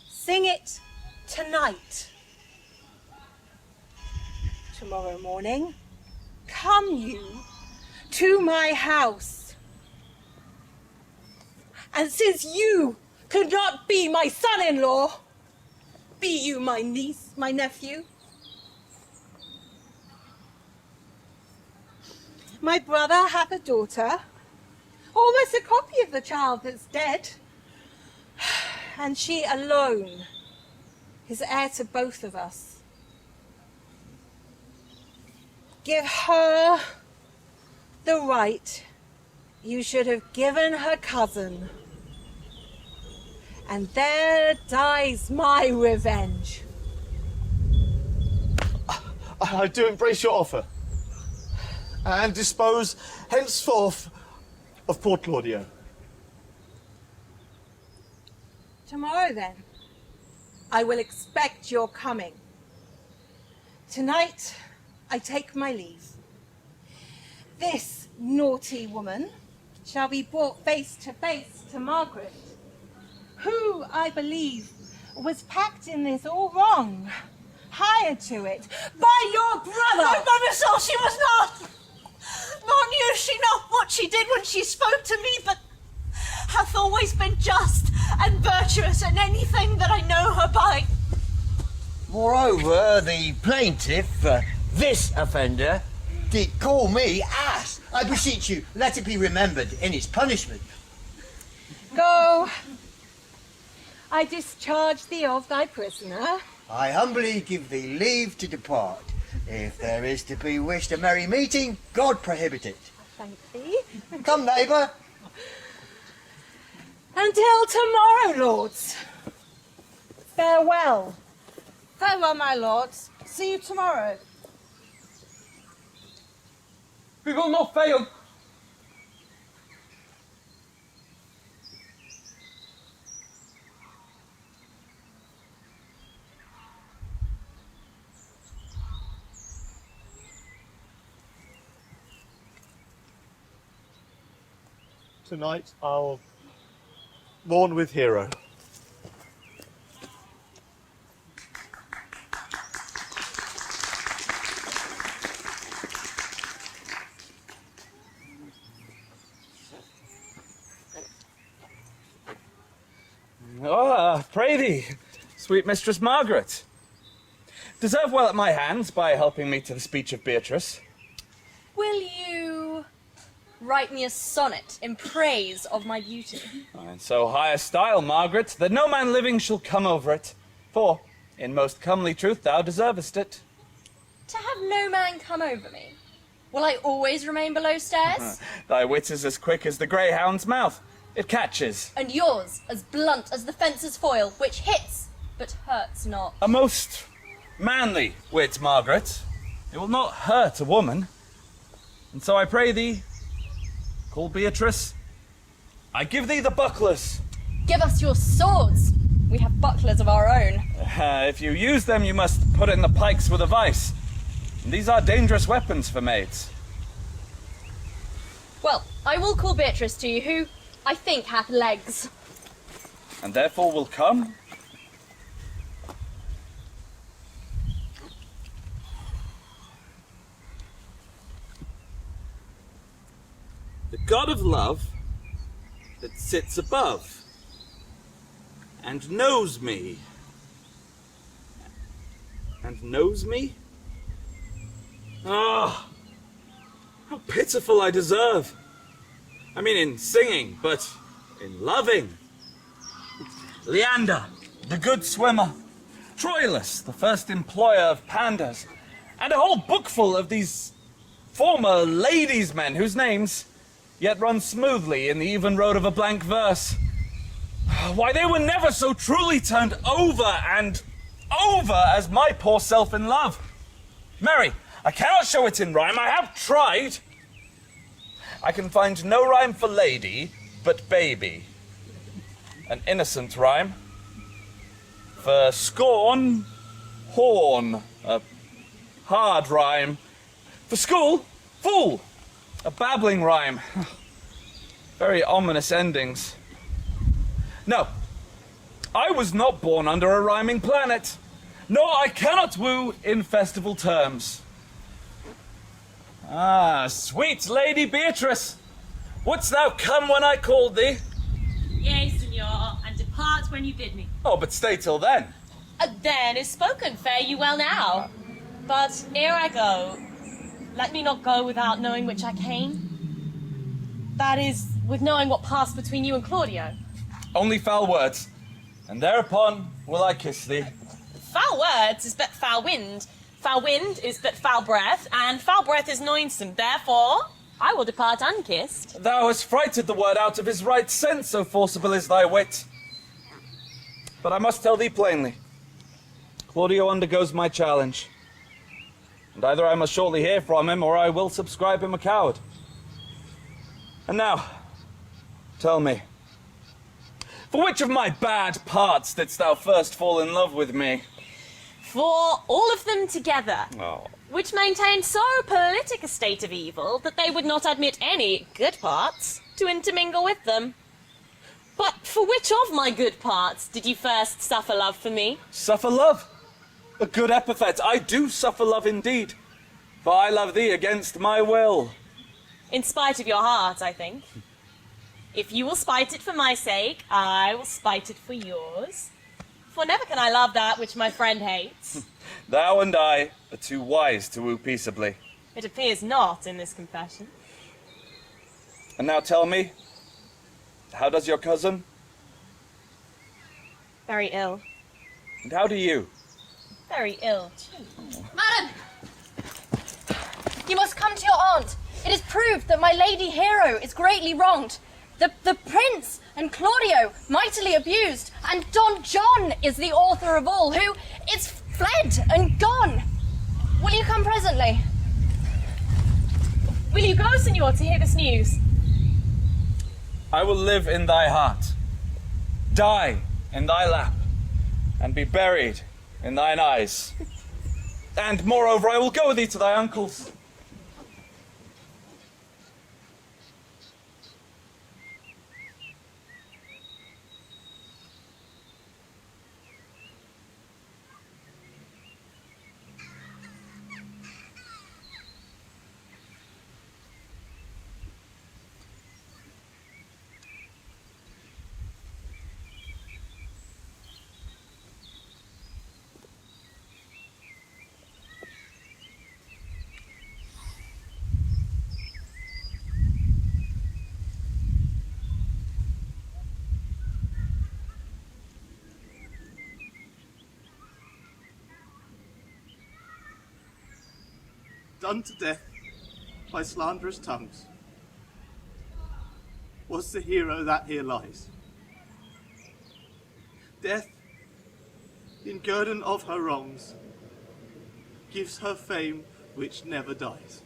S1: Sing it tonight. Tomorrow morning, come you to my house. And since you could not be my son-in-law, be you my niece, my nephew. My brother hath a daughter, almost a copy of the child that's dead, and she alone is heir to both of us. Give her the right you should have given her cousin. And there dies my revenge.
S8: I do embrace your offer, and dispose henceforth of poor Claudio.
S1: Tomorrow, then, I will expect your coming. Tonight, I take my leave. This naughty woman shall be brought face to face to Margaret, who, I believe, was packed in this all wrong, hired to it by your brother.
S11: No, Mother, she was not. Nor knew she not what she did when she spoke to me, but hath always been just and virtuous in anything that I know her by.
S13: Moreover, the plaintiff, this offender, did call me ass. I beseech you, let it be remembered in its punishment.
S1: Go. I discharge thee of thy prisoner.
S13: I humbly give thee leave to depart. If there is to be wished a merry meeting, God prohibit it.
S1: Thank thee.
S13: Come, neighbour.
S1: Until tomorrow, lords. Farewell.
S11: Farewell, my lords. See you tomorrow.
S5: We will not fail.
S8: Tonight I'll mourn with Hero.
S6: Pray thee, sweet Mistress Margaret. Deserve well at my hands by helping me to the speech of Beatrice.
S4: Will you write me a sonnet in praise of my beauty?
S6: In so high a style, Margaret, that no man living shall come over it. For, in most comely truth, thou deservest it.
S4: To have no man come over me? Will I always remain below stairs?
S6: Thy wit is as quick as the greyhound's mouth. It catches.
S4: And yours as blunt as the fencer's foil, which hits, but hurts not.
S6: A most manly wit, Margaret. It will not hurt a woman. And so I pray thee, call Beatrice. I give thee the bucklers.
S4: Give us your swords. We have bucklers of our own.
S6: If you use them, you must put in the pikes with a vice. And these are dangerous weapons for maids.
S12: Well, I will call Beatrice to you, who I think hath legs.
S6: And therefore will come? The god of love that sits above and knows me. And knows me? Ah, how pitiful I deserve. I mean in singing, but in loving. Leander, the good swimmer. Troilus, the first employer of pandas. And a whole bookful of these former ladies' men whose names yet run smoothly in the even road of a blank verse. Why, they were never so truly turned over and over as my poor self in love. Mary, I cannot show it in rhyme. I have tried. I can find no rhyme for lady but baby. An innocent rhyme. For scorn, horn. A hard rhyme. For school, fool. A babbling rhyme. Very ominous endings. No, I was not born under a rhyming planet, nor I cannot woo in festival terms. Ah, sweet Lady Beatrice, wouldst thou come when I called thee?
S3: Yea, senor, and depart when you bid me.
S6: Oh, but stay till then.
S3: Then is spoken, fare you well now. But ere I go, let me not go without knowing which I came. That is, with knowing what passed between you and Claudio.
S6: Only foul words, and thereupon will I kiss thee.
S3: Foul words is but foul wind. Foul wind is but foul breath, and foul breath is noisome. Therefore, I will depart unkissed.
S6: Thou hast frighted the word out of his right sense, so forcible is thy wit. But I must tell thee plainly, Claudio undergoes my challenge. And either I must shortly hear from him, or I will subscribe him a coward. And now, tell me, for which of my bad parts didst thou first fall in love with me?
S3: For all of them together,
S6: Oh.
S3: which maintained so politic a state of evil that they would not admit any good parts to intermingle with them. But for which of my good parts did you first suffer love for me?
S6: Suffer love? A good epithet. I do suffer love indeed, for I love thee against my will.
S3: In spite of your heart, I think. If you will spite it for my sake, I will spite it for yours. For never can I love that which my friend hates.
S6: Thou and I are too wise to woo peaceably.
S3: It appears not in this confession.
S6: And now tell me, how does your cousin?
S3: Very ill.
S6: And how do you?
S3: Very ill, too.
S12: Madam! You must come to your aunt. It is proved that my lady hero is greatly wronged. The prince and Claudio mightily abused, and Don John is the author of all, who is fled and gone. Will you come presently?
S3: Will you go, senor, to hear this news?
S6: I will live in thy heart, die in thy lap, and be buried in thine eyes. And moreover, I will go with thee to thy uncle's.
S8: Done to death by slanderous tongues, was the hero that here lies. Death, in guerdon of her wrongs, gives her fame which never dies.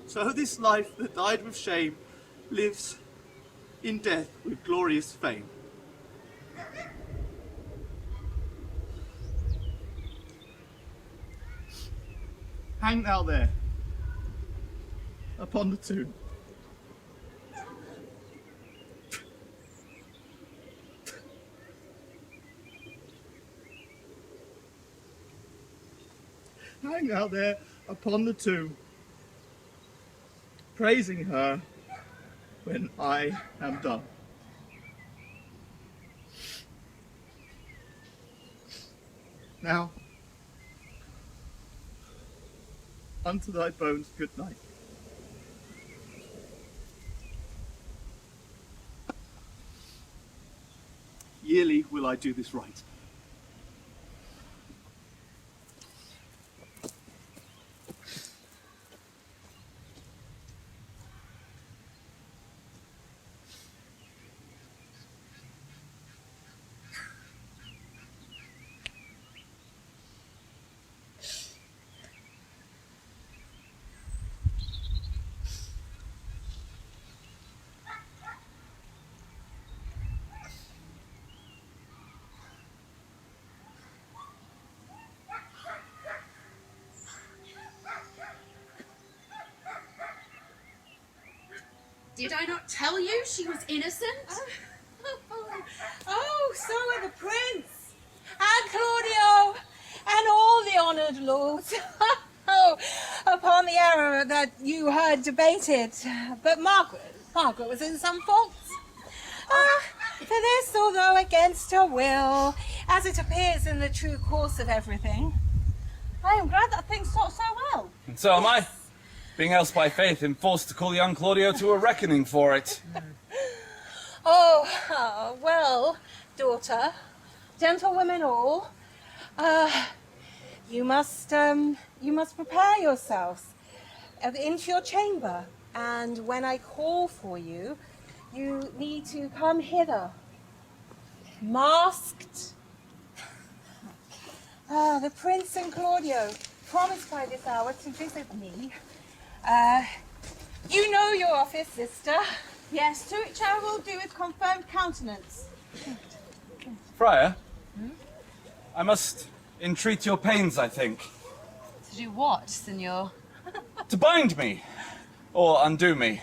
S8: So this life that died with shame lives in death with glorious fame. Hang thou there, upon the tomb. Hang out there upon the tomb, praising her when I am done. Now, unto thy bones good night. Yearly will I do this right.
S4: Did I not tell you she was innocent?
S1: Oh, so are the prince and Claudio and all the honoured lords. Oh, upon the error that you heard debated. But Margaret was in some faults. For this, although against her will, as it appears in the true course of everything, I am glad that things thought so well.
S6: And so am I. Being else by faith enforced to call young Claudio to a reckoning for it.
S1: Oh, well, daughter, gentlewomen all, you must prepare yourselves into your chamber, and when I call for you, you need to come hither, masked. The prince and Claudio promised by this hour to visit me. You know your office, sister. Yes, to which I will do with confirmed countenance.
S6: Friar, I must entreat your pains, I think.
S15: To do what, senor?
S6: To bind me, or undo me.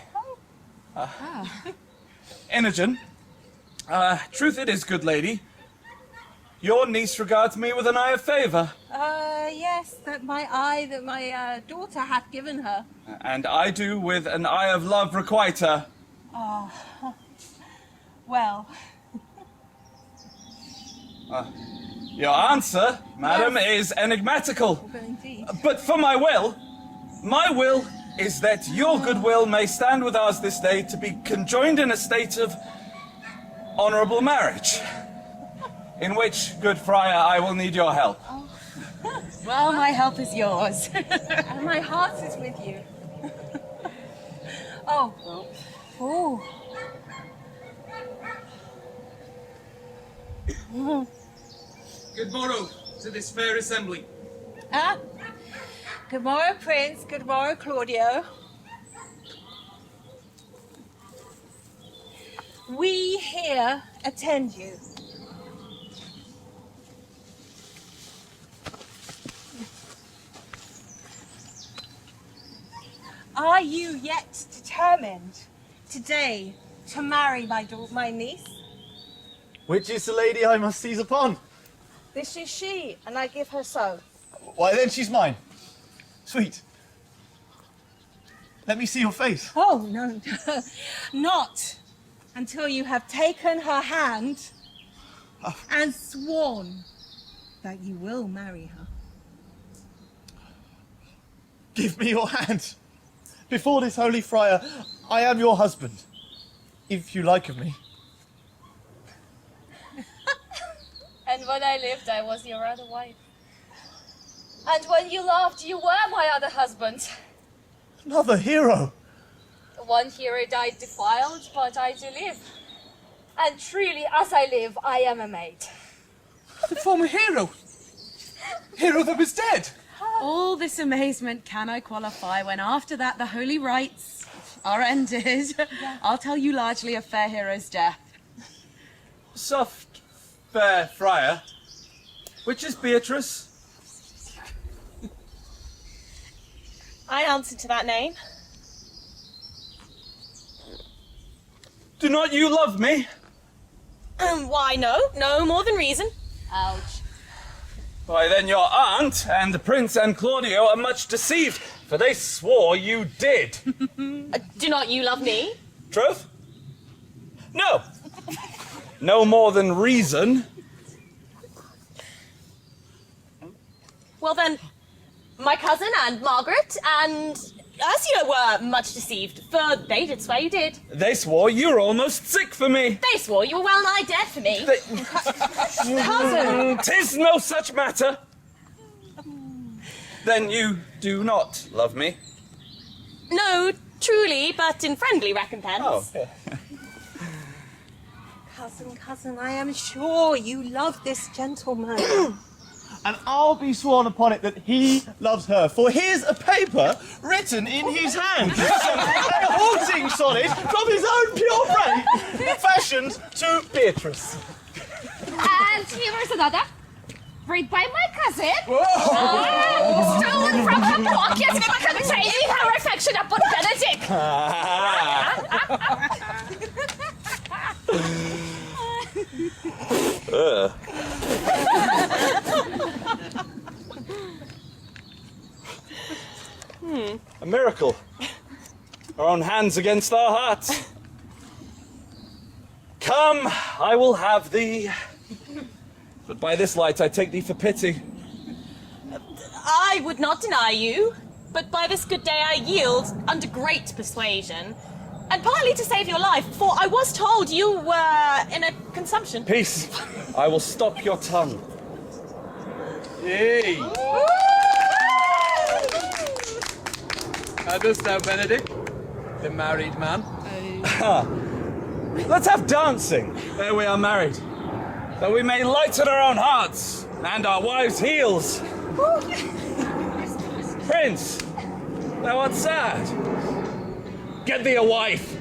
S6: Imogen, truth it is, good lady, your niece regards me with an eye of favour.
S1: Yes, that my daughter hath given her.
S6: And I do with an eye of love requite her.
S1: Oh, well.
S6: Your answer, madam, is enigmatical.
S1: Indeed.
S6: But for my will is that your goodwill may stand with ours this day to be conjoined in a state of honourable marriage, in which, good friar, I will need your help.
S15: Well, my help is yours.
S1: And my heart is with you. Oh.
S5: Good morrow to this fair assembly.
S1: Good morrow, Prince. Good morrow, Claudio. We here attend you. Are you yet determined today to marry my niece?
S8: Which is the lady I must seize upon?
S11: This is she, and I give her so.
S8: Why then she's mine. Sweet. Let me see your face.
S1: Oh, no, not until you have taken her hand and sworn that you will marry her.
S8: Give me your hand. Before this holy friar, I am your husband, if you like of me.
S4: And when I lived, I was your other wife. And when you loved, you were my other husband.
S8: Another hero.
S4: One hero died defiled, but I do live. And truly, as I live, I am a maid.
S5: The former hero. Hero that was dead.
S15: All this amazement can I qualify when after that the holy rites are ended. I'll tell you largely of fair hero's death.
S6: Soft, fair friar, which is Beatrice?
S3: I answer to that name.
S6: Do not you love me?
S3: Why, no more than reason.
S4: Ouch.
S6: Why, then your aunt and the prince and Claudio are much deceived, for they swore you did.
S3: Do not you love me?
S6: Truth? No. No more than reason.
S3: Well then, my cousin and Margaret and Ursula were much deceived, for they did swear you did.
S6: They swore you were almost sick for me.
S3: They swore you were well nigh dead for me.
S6: Cousin! 'Tis no such matter. Then you do not love me?
S3: No, truly, but in friendly recompense.
S6: Oh, yeah.
S1: Cousin, I am sure you love this gentleman.
S8: And I'll be sworn upon it that he loves her, for here's a paper written in his hand. A haunting sonnet from his own pure brain, fashioned to Beatrice.
S4: And here is another. Read by my cousin. Stolen from her pocket containing her affection upon Benedict.
S6: A miracle. Our own hands against our hearts. Come, I will have thee. But by this light I take thee for pity.
S3: I would not deny you, but by this good day I yield under great persuasion, and partly to save your life, for I was told you were in a consumption.
S6: Peace. I will stop your tongue.
S7: Yay! How dost thou, Benedict, the married man?
S6: Let's have dancing. There we are married. That we may lighten our own hearts and our wives' heels. Prince, thou art sad. Get thee a wife.